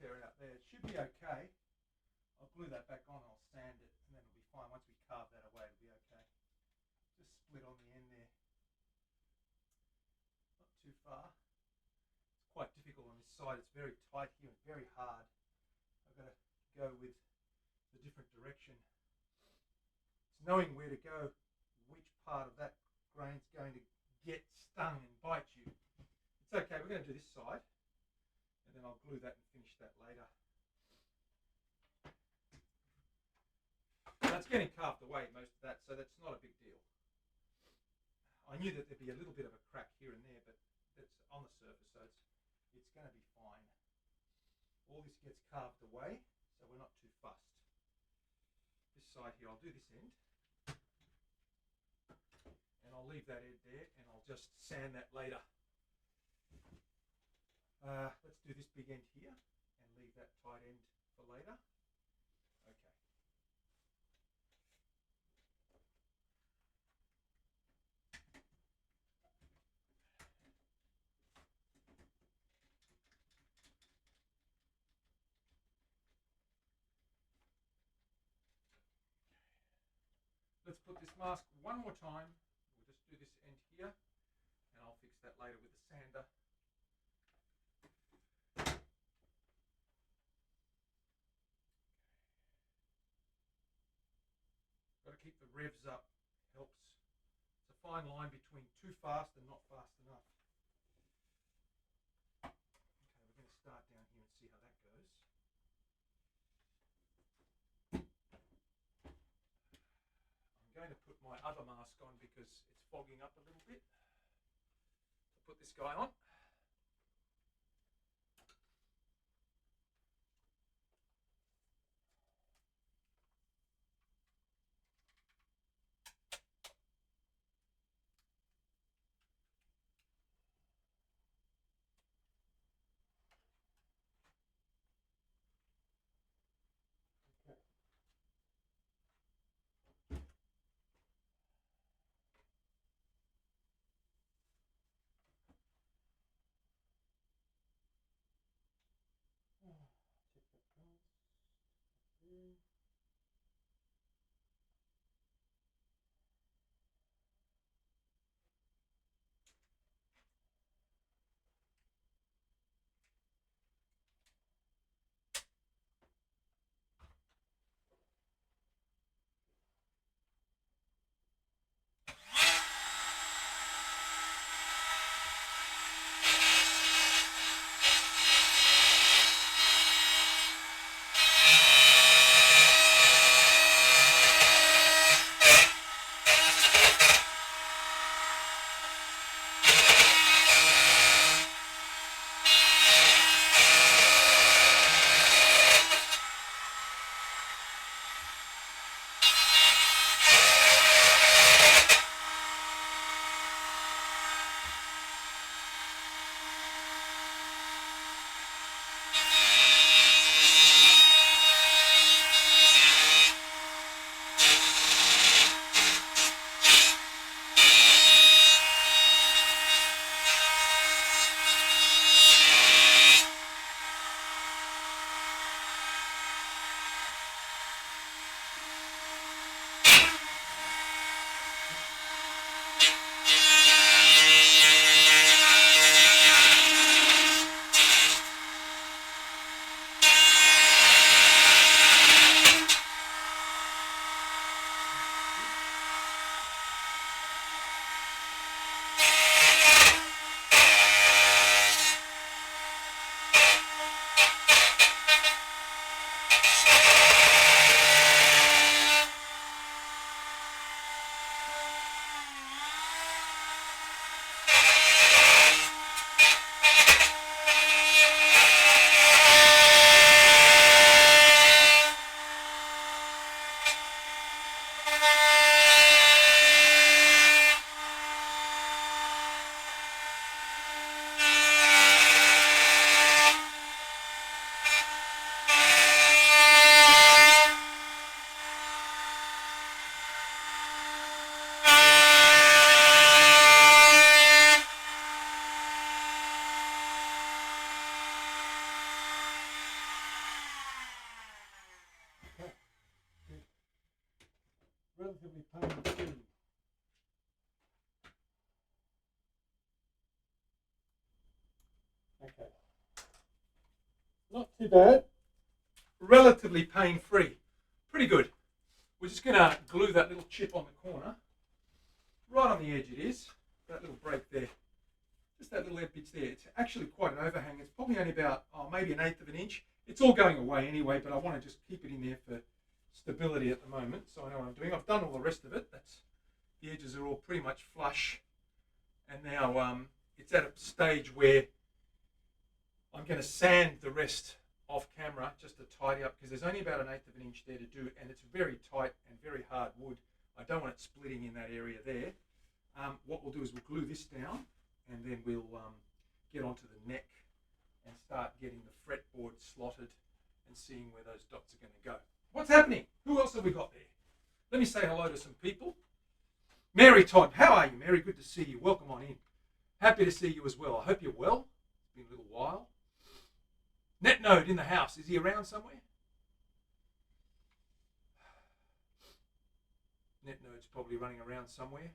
tear out there. It should be okay. I'll glue that back on, I'll sand it, and then it'll be fine. Once we carve that away, it'll be okay. Just split on the end there. Not too far. It's quite difficult on this side. It's very tight here and very hard. I've got to go with the different direction. It's knowing where to go, which part of that grain's going to get stung and bite you. It's okay, we're going to do this side, and then I'll glue that and finish that later. That's getting carved away, most of that, so that's not a big deal. I knew that there'd be a little bit of a crack here and there, but that's on the surface, so it's going to be fine. All this gets carved away, so we're not too fussed. This side here, I'll do this end, and I'll leave that end there, and I'll just sand that later. Let's do this big end here, and leave that tight end for later. Okay. Let's put this mask one more time. We'll just do this end here, and I'll fix that later with the sander. Got to keep the revs up, helps. It's a fine line between too fast and not fast enough. Okay, we're going to start down here and see how that goes. I'm going to put my other mask on because it's fogging up a little bit. So put this guy on. relatively pain-free. Okay. Not too bad. Relatively pain-free. Pretty good. We're just going to glue that little chip on the corner. Right on the edge it is. That little break there. Just that little edge there. It's actually quite an overhang. It's probably only about, maybe 1/8 of an inch. It's all going away anyway, but I want to just keep it in there for stability at the moment, so I know what I'm doing. I've done all the rest of it. The edges are all pretty much flush. And now it's at a stage where I'm going to sand the rest off camera just to tidy up, because there's only about 1/8 of an inch there to do, and it's very tight and very hard wood. I don't want it splitting in that area there. What we'll do is we'll glue this down, and then we'll get onto the neck and start getting the fretboard slotted and seeing where those dots are going to go. What's happening? Who else have we got there? Let me say hello to some people. Mary Todd, how are you, Mary? Good to see you. Welcome on in. Happy to see you as well. I hope you're well. It's been a little while. NetNode in the house. Is he around somewhere? NetNode's probably running around somewhere.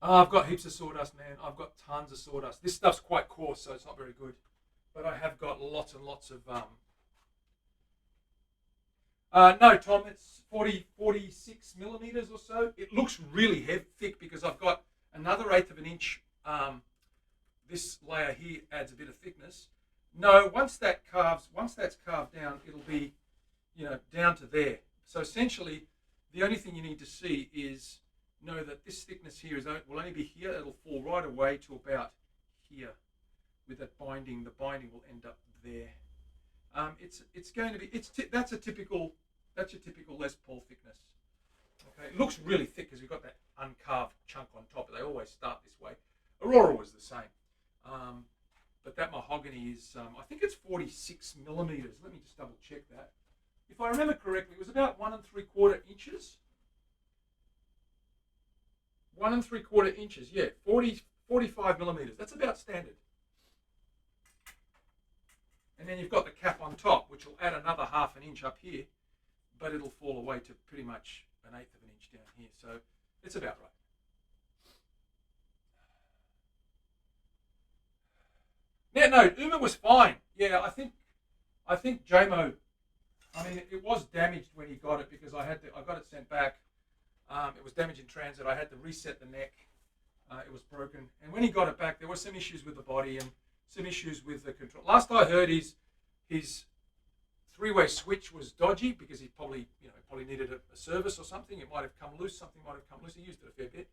I've got heaps of sawdust, man. I've got tons of sawdust. This stuff's quite coarse, so it's not very good. But I have got lots and lots of... no, Tom, it's 46 millimeters or so. It looks really thick because I've got another 1/8 of an inch. This layer here adds a bit of thickness. No, once that's carved down, it'll be, down to there. So essentially, the only thing you need to see is know that this thickness here will only be here. It'll fall right away to about here. With that binding, the binding will end up there. It's going to be that's your typical Les Paul thickness. Okay, it looks really thick because you've got that uncarved chunk on top. They always start this way. Aurora was the same, but that mahogany is I think it's 46 millimeters. Let me just double check that. If I remember correctly, it was about 1 3/4 inches. 1 3/4 inches. Yeah, 45 millimeters. That's about standard. And then you've got the cap on top, which will add another 1/2 an inch up here, but it'll fall away to pretty much 1/8 of an inch down here. So it's about right. Yeah, no, Uma was fine. Yeah, I think JMO. I mean, it was damaged when he got it because I got it sent back. It was damaged in transit. I had to reset the neck. It was broken, and when he got it back, there were some issues with the body and some issues with the control. Last I heard, his 3-way switch was dodgy because he probably needed a service or something. It might have come loose. Something might have come loose. He used it a fair bit,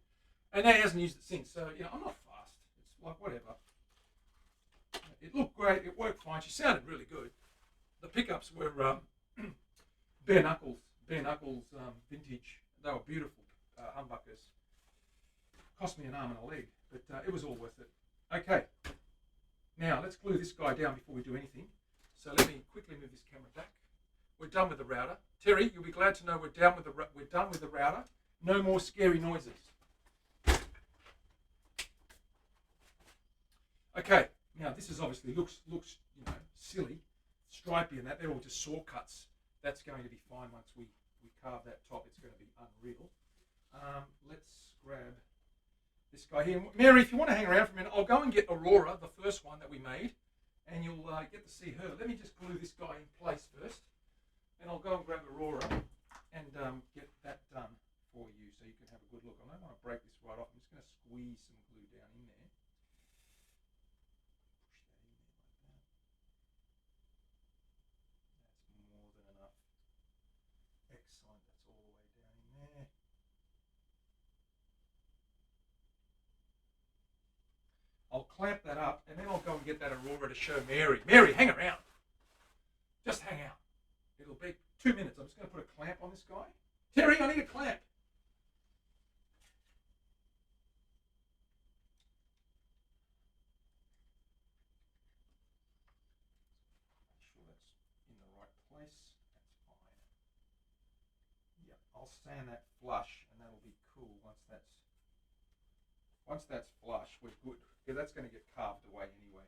and then he hasn't used it since. So I'm not fast. It's like whatever. It looked great. It worked fine. She sounded really good. The pickups were bare knuckles vintage. They were beautiful humbuckers. Cost me an arm and a leg, but it was all worth it. Okay. Now, let's glue this guy down before we do anything. So let me quickly move this camera back. We're done with the router. Terry, you'll be glad to know we're done with the router. No more scary noises. Okay. Now, this is obviously looks silly, stripy, and that they're all just saw cuts. That's going to be fine once we carve that top. It's going to be unreal. Let's grab this guy here. Mary, if you want to hang around for a minute, I'll go and get Aurora, the first one that we made, and you'll get to see her. Let me just glue this guy in place first, and I'll go and grab Aurora and get that done for you so you can have a good look. I don't want to break this right off. I'm just going to squeeze some glue down in there. Push that in there like that. That's more than enough. Excellent. That's all the way down in there. I'll clamp that up, and then I'll go and get that Aurora to show Mary. Mary, hang around. Just hang out. It'll be 2 minutes. I'm just going to put a clamp on this guy. Terry, I need a clamp. Make sure that's in the right place. That's fine. Yeah, I'll sand that flush, and that'll be cool once that's flush, we're good. Because that's going to get carved away anyway.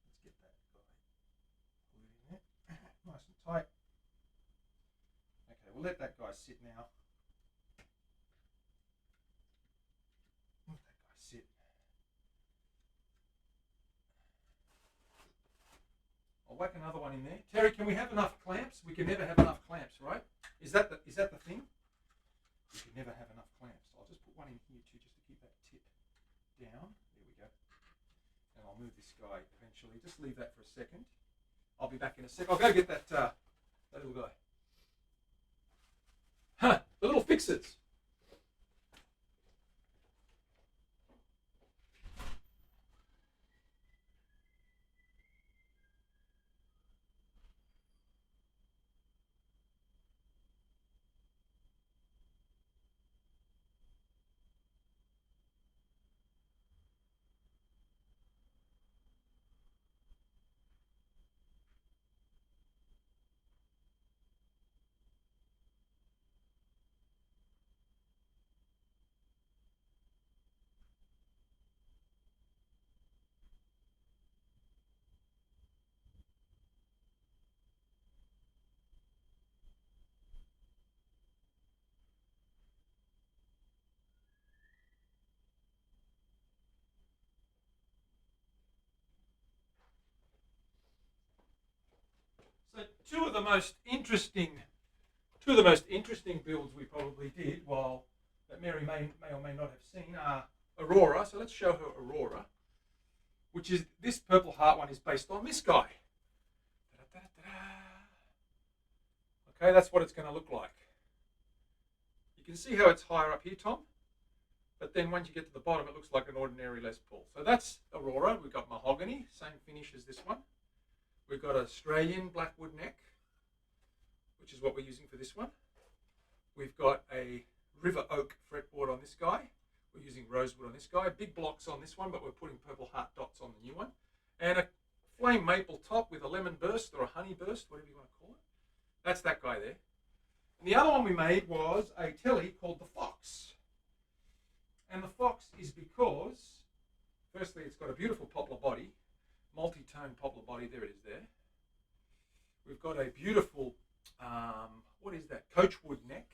Let's get that guy glued in there. Nice and tight. sit now? Let that guy sit. I'll whack another one in there. Terry, can we have enough clamps? We can never have enough clamps, right? Is that the thing? We can never have enough clamps. I'll just put one in here too, just to keep that tip down. There we go. And I'll move this guy eventually. Just leave that for a second. I'll be back in a sec. I'll go get that little guy. Huh, the little fixers. So two of the most interesting builds we probably did, while that Mary may or may not have seen, are Aurora. So let's show her Aurora, which is this Purple Heart one is based on this guy. Okay, that's what it's going to look like. You can see how it's higher up here, Tom, but then once you get to the bottom, it looks like an ordinary Les Paul. So that's Aurora. We've got mahogany, same finish as this one. We've got Australian blackwood neck, which is what we're using for this one. We've got a river oak fretboard on this guy. We're using rosewood on this guy. Big blocks on this one, but we're putting Purple Heart dots on the new one. And a flame maple top with a lemon burst or a honey burst, whatever you want to call it. That's that guy there. And the other one we made was a telly called the Fox. And the Fox is because, firstly, it's got a beautiful poplar body, multi-tone poplar body. There it is there. We've got a beautiful, what is that, coachwood neck.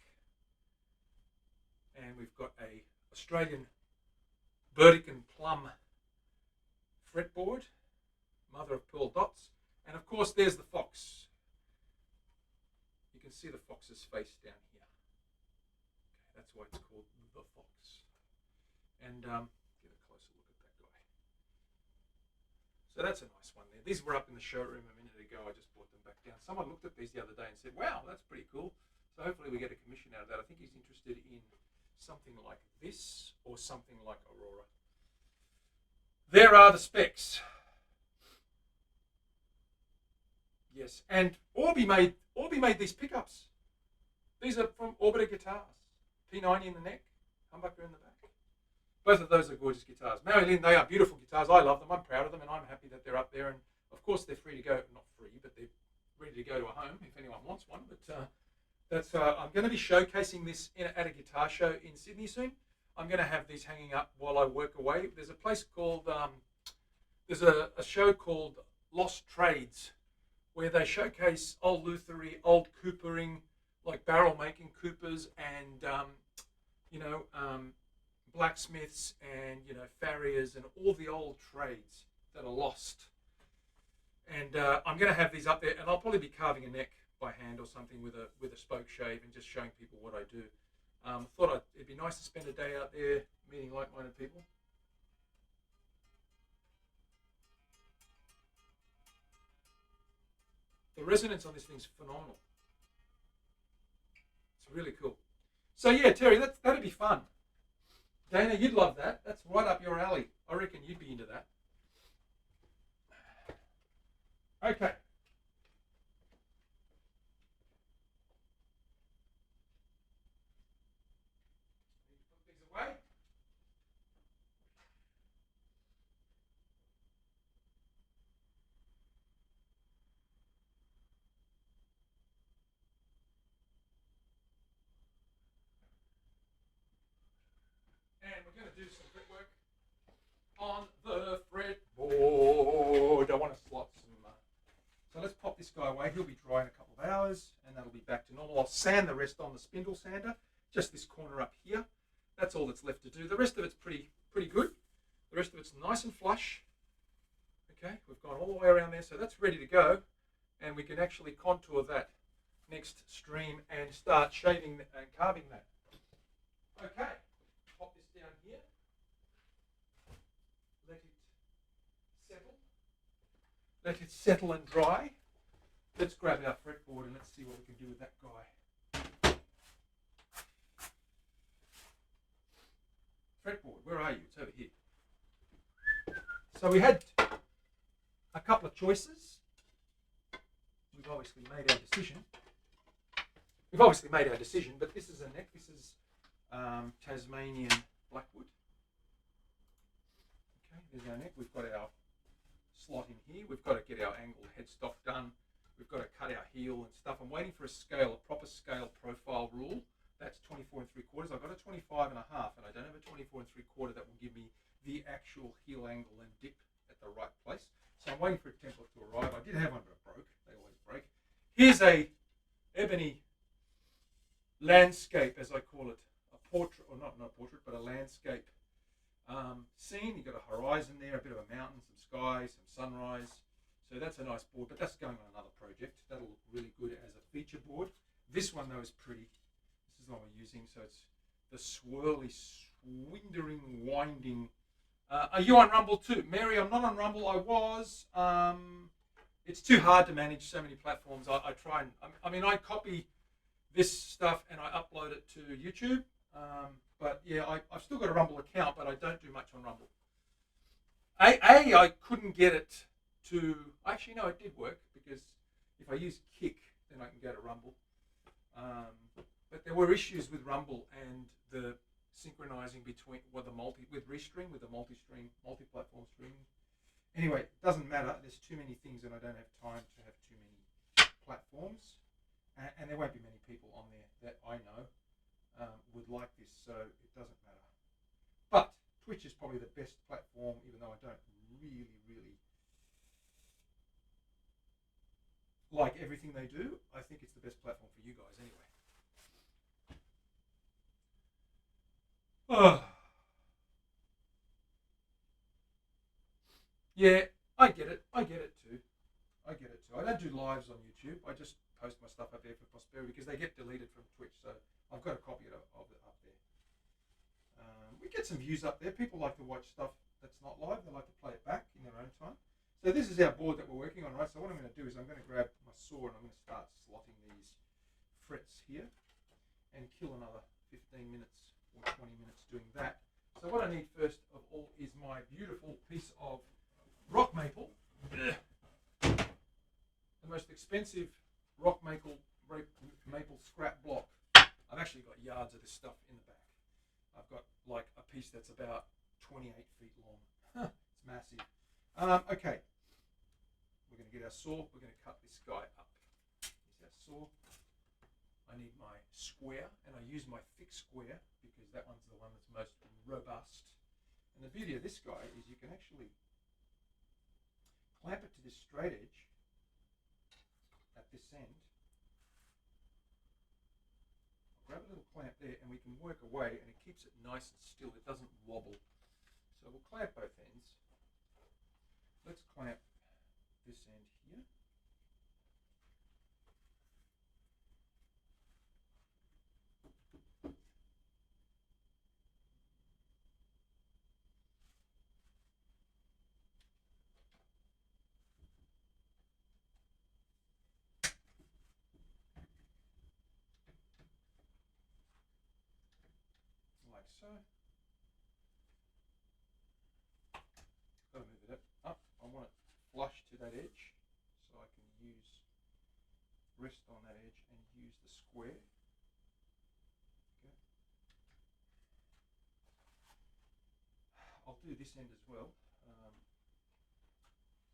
And we've got a Australian Burdekin plum fretboard, mother of pearl dots. And of course, there's the Fox. You can see the Fox's face down here. Okay, that's why it's called the Fox. And get a closer look at that guy. So that's a nice one there. These were up in the showroom a minute ago. I just brought them back down. Someone looked at these the other day and said, wow, that's pretty cool. So hopefully we get a commission out of that. I think he's interested in something like this or something like Aurora. There are the specs. Yes, and Orbi made these pickups. These are from Orbiter Guitars. P90 in the neck, humbucker in the back. Both of those are gorgeous guitars. Mary Lynn, they are beautiful guitars. I love them. I'm proud of them, and I'm happy that they're up there. And of course, they're free to go. Not free, but they're ready to go to a home if anyone wants one. But that's I'm going to be showcasing this at a guitar show in Sydney soon. I'm going to have these hanging up while I work away. There's a place called there's a show called Lost Trades, where they showcase old luthiery, old coopering, like barrel making coopers, and blacksmiths, and farriers, and all the old trades that are lost. And I'm going to have these up there, and I'll probably be carving a neck by hand or something with a spoke shave and just showing people what I do. Thought it'd be nice to spend a day out there meeting like-minded people. The resonance on this thing's phenomenal. It's really cool. So yeah, Terry, that'd be fun. Dana, you'd love that. That's right up your alley. I reckon you'd be into that. Okay. Put these away. And we're going to do some fretwork on the fretboard. I want to slot some. So let's pop this this guy away. He'll be dry in a couple of hours, and that'll be back to normal. I'll sand the rest on the spindle sander, just this corner up here. That's all that's left to do. The rest of it's pretty good. The rest of it's nice and flush. Okay, we've gone all the way around there, so that's ready to go, and we can actually contour that next stream and start shaving and carving that. Okay, pop this down here. Let it settle. Let it settle and dry. Let's grab our fretboard and let's see what we can do with that guy. Fretboard, where are you? It's over here. So we had a couple of choices. We've obviously made our decision. But this is a neck. This is Tasmanian blackwood. Okay, there's our neck. We've got our slot in here. We've got to get our angled headstock done. We've got to cut our heel and stuff. I'm waiting for a proper scale profile rule. That's 24 3/4. I've got a 25 1/2, and I don't have a 24 3/4 that will give me the actual heel angle and dip at the right place. So I'm waiting for a template to arrive. I did have one, but it broke. They always break. Here's a ebony landscape, as I call it, a portrait, or not a portrait, but a landscape scene. You've got a horizon there, a bit of a mountain, some sky, some sunrise. So that's a nice board, but that's going on another project. That'll look really good as a feature board. This one, though, is pretty. This is the one we're using, so it's the swirly, swindering, winding. Are you on Rumble too? Mary, I'm not on Rumble. I was. It's too hard to manage so many platforms. I try and, I copy this stuff and I upload it to YouTube. But yeah, I've still got a Rumble account, but I don't do much on Rumble. I couldn't get it to, actually no, it did work, because if I use Kick, then I can go to Rumble. But there were issues with Rumble and the synchronizing between with the multi-stream, multi-platform streaming. Anyway, it doesn't matter. There's too many things, and I don't have time to have too many platforms. And there won't be many people on there that I know would like this, so it doesn't matter. But Twitch is probably the best platform, even though I don't really like everything they do. I think it's the best platform for you guys anyway. Oh. Yeah, I get it too. I don't do lives on YouTube. I just post my stuff up there for posterity because they get deleted from Twitch. So I've got a copy of it up there. We get some views up there. People like to watch stuff that's not live. They like to play it back in their own time. So this is our board that we're working on, right? So what I'm going to do is I'm going to grab my saw and I'm going to start slotting these frets here and kill another 15 minutes or 20 minutes doing that. So what I need first of all is my beautiful piece of rock maple. The most expensive rock maple scrap block. I've actually got yards of this stuff in the back. I've got like a piece that's about 28 feet long. It's massive. Okay. We're going to get our saw. We're going to cut this guy up. Here's our saw. I need my square, and I use my thick square because that one's the one that's most robust. And the beauty of this guy is you can actually clamp it to this straight edge at this end. I'll grab a little clamp there, and we can work away, and it keeps it nice and still. It doesn't wobble. So we'll clamp both ends. Let's clamp this end here. Like so. Got to move it up. I want it flush to that edge, so I can rest on that edge and use the square. Okay. I'll do this end as well,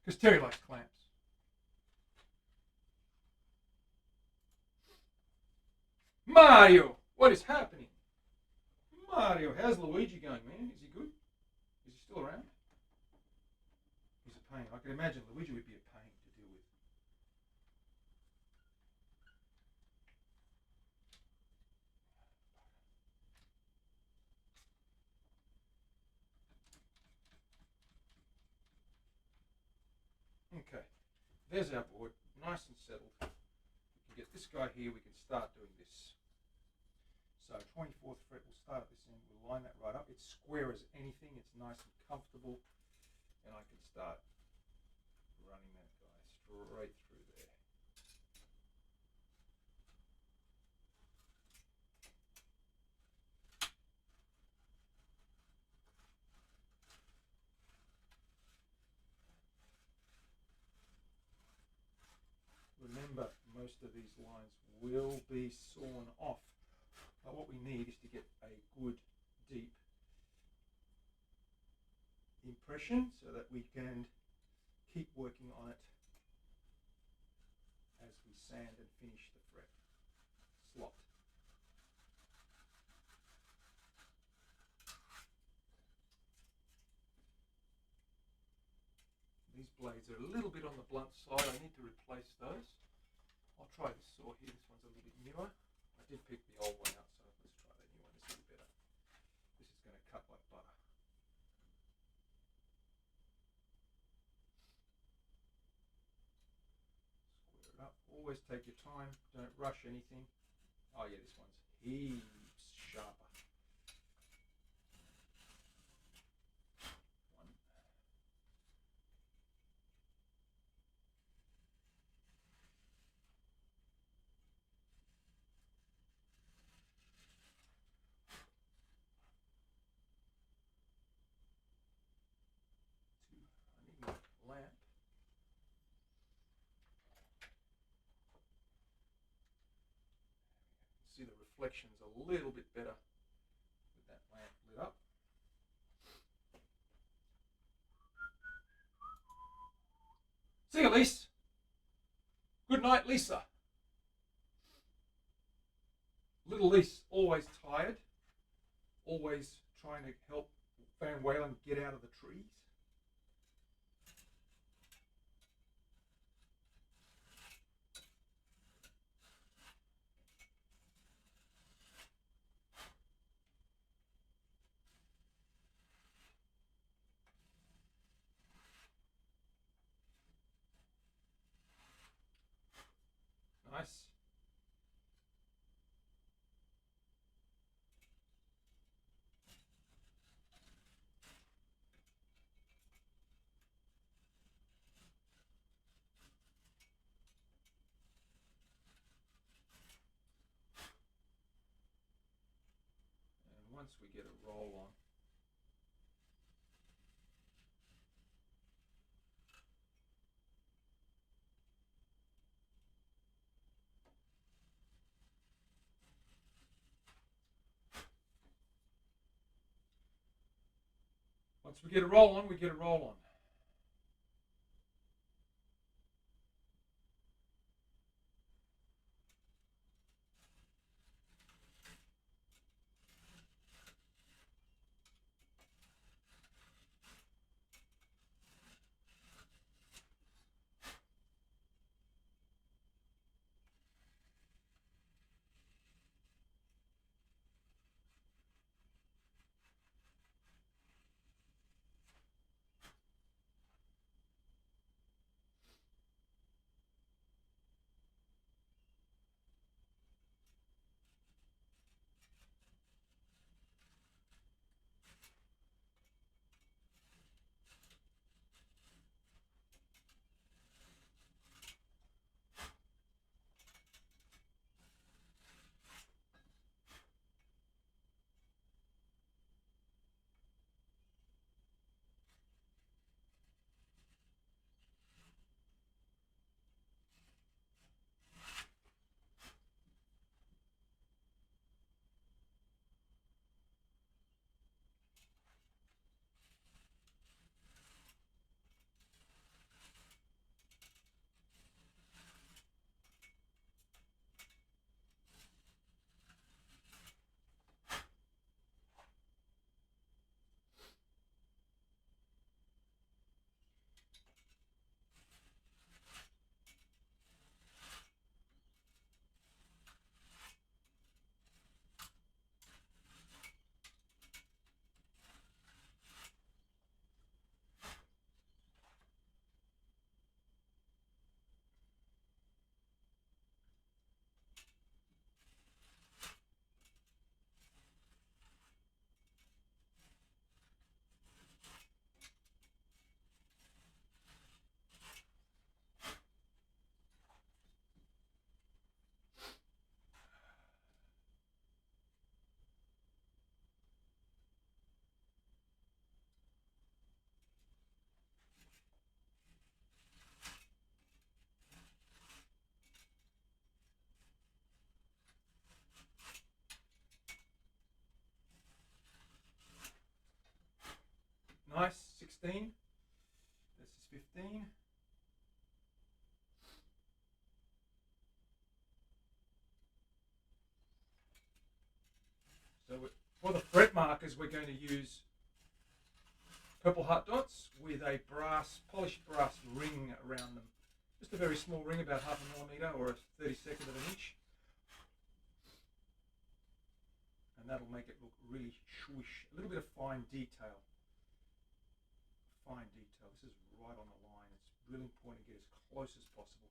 because Terry likes clamps. Mario, what is happening? Mario, how's Luigi going, man? Is he good? Is he still around? He's a pain. I can imagine Luigi would be a pain to deal with. there's our board, nice and settled. We can get this guy here, we can start doing this. So 24th fret, we'll start at this end, we'll line that right up. It's square as anything, it's nice and comfortable, and I can start running that guy straight through there. Remember, most of these lines will be sawn off, but what we need is to get a good deep impression so that we can keep working on it as we sand and finish the fret slot. These blades are a little bit on the blunt side. I need to replace those. I'll try this saw here. This one's a little bit newer. I did pick the old one out, so let's try the new one. This will be better. This is going to cut like butter. Square it up. Always take your time. Don't rush anything. Oh yeah, this one's heaps sharper. Lamp. See the reflections a little bit better with that lamp lit up. See you, Lise. Good night, Lisa. Little Lise, always tired, always trying to help Van Walen get out of the trees. Nice. And once we get a roll on, we get a roll on. 16. This is 15. So for the fret markers, we're going to use purple heart dots with a polished brass ring around them. Just a very small ring, about 1/2 millimeter or a 32nd of an inch. And that'll make it look really swish. A little bit of fine detail. This is right on the line. It's really important to get as close as possible.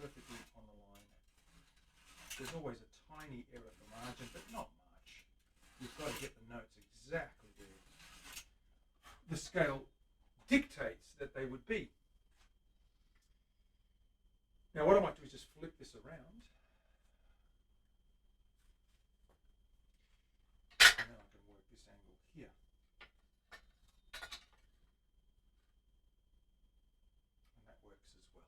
Perfectly on the line. There's always a tiny error for margin, but not much. You've got to get the notes exactly where the scale dictates that they would be. Now what I might do is just flip this around. And then I can work this angle here. And that works as well.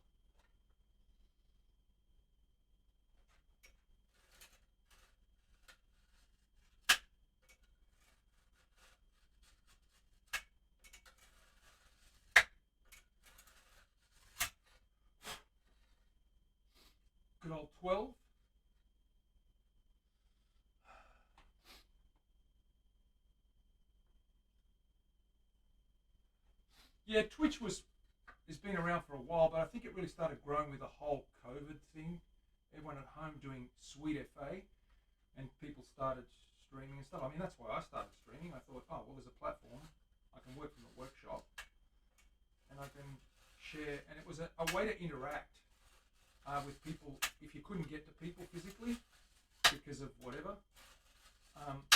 Good old 12. Yeah, Twitch has been around for a while, but I think it really started growing with the whole COVID thing. Everyone at home doing Sweet FA, and people started streaming and stuff. I mean, that's why I started streaming. I thought, oh, well, there's a platform. I can work from the workshop, and I can share. And it was a way to interact with people. If you couldn't get to people physically because of whatever,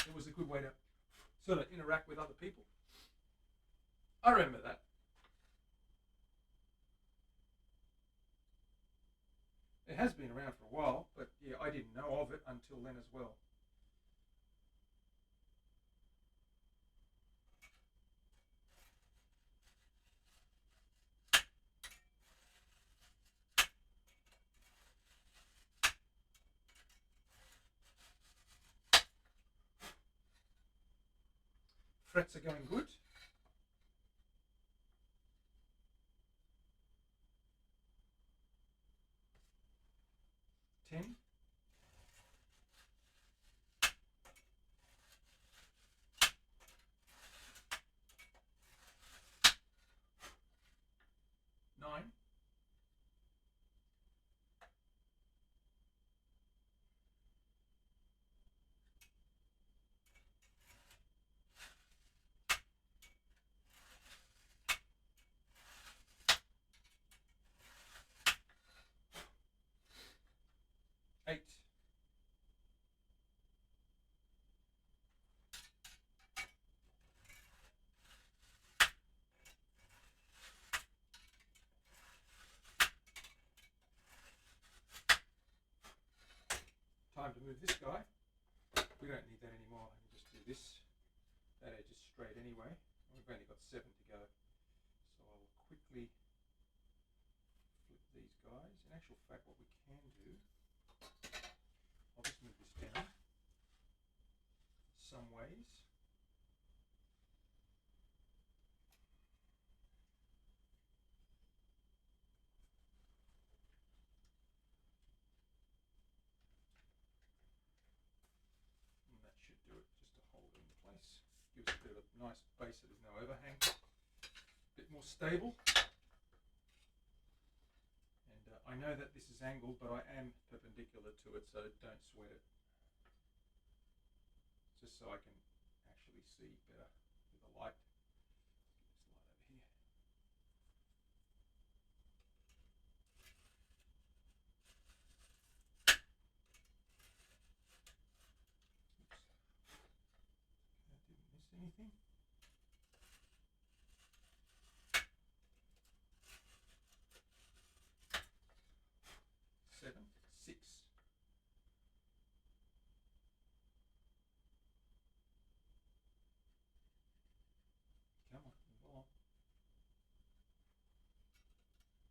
it was a good way to sort of interact with other people. I remember that. It has been around for a while, but yeah, I didn't know of it until then as well. Frets are going good. 10. 9. 8. 'Time to move this guy. We don't need that anymore. I can just do this. That edge is straight anyway. We've only got 7 to go. So I'll quickly flip these guys. In actual fact, what we can do, I'll just move this down some ways. And that should do it, just to hold it in place. Gives it a bit of a nice base so there's no overhang. A bit more stable. And I know that this is angled, but I am perpendicular to it, so don't sweat it. Just so I can actually see better with the light. Get this light over here. Oops. I didn't miss anything. 7, 6. Come on, move on. 8.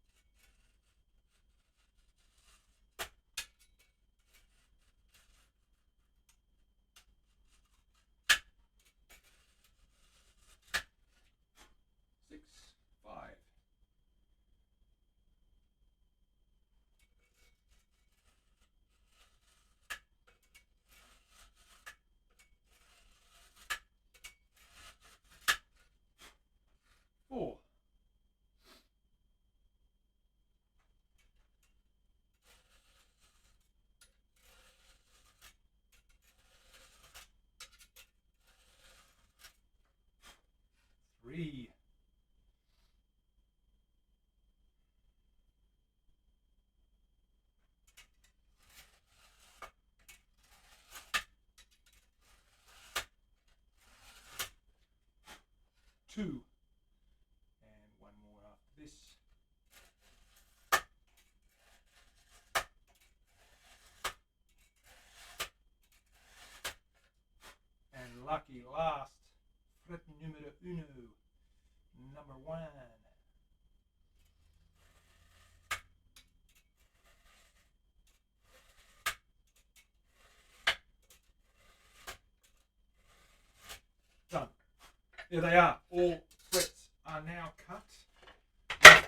2. And one more after this. And lucky last, fret numero uno, number 1. Done. There they are. All frets are now cut.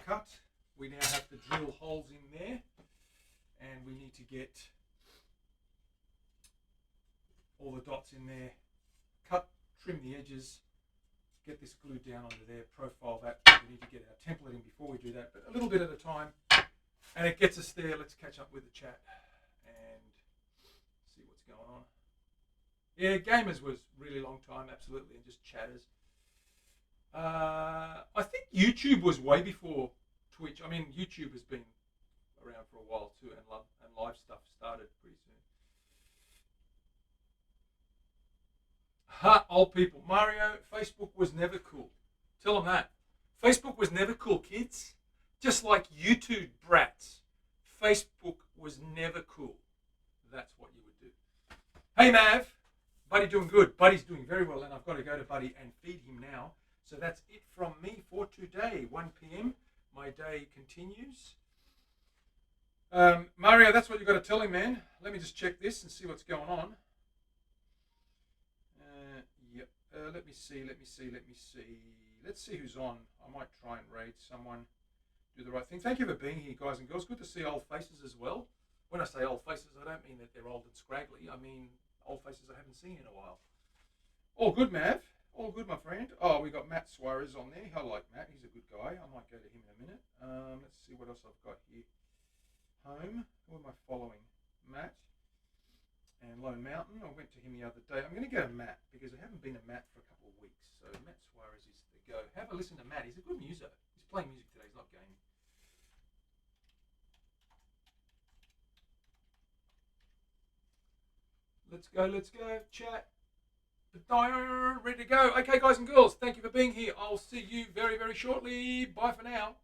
Cut. We now have to drill holes in there, and we need to get all the dots in there. Cut, trim the edges, get this glued down onto there, profile that. We need to get our template in before we do that, but a little bit at a time, and it gets us there. Let's catch up with the chat and see what's going on. Yeah, gamers was really long time, absolutely, and just chatters. I think YouTube was way before Twitch. I mean, YouTube has been around for a while too, and live stuff started pretty soon. Ha, old people. Mario, Facebook was never cool. Tell them that. Facebook was never cool, kids. Just like YouTube brats. Facebook was never cool. That's what you would do. Hey, Mav. Buddy doing good. Buddy's doing very well, and I've got to go to Buddy and feed him now. So that's it from me for today. 1 p.m. My day continues. Mario, that's what you've got to tell him, man. Let me just check this and see what's going on. Yep. Let me see. Let's see who's on. I might try and raid someone. Do the right thing. Thank you for being here, guys and girls. Good to see old faces as well. When I say old faces, I don't mean that they're old and scraggly. I mean old faces I haven't seen in a while. All good, Mav. All good, my friend. Oh, we got Matt Suarez on there. I like Matt. He's a good guy. I might go to him in a minute. Let's see what else I've got here. Home. Who am I following? Matt. And Lone Mountain. I went to him the other day. I'm going to go to Matt because I haven't been to Matt for a couple of weeks. So Matt Suarez is the go. Have a listen to Matt. He's a good muser. He's playing music today. He's not gaming. Let's go. Chat. Ready to go. Okay, guys and girls, thank you for being here. I'll see you very, very shortly. Bye for now.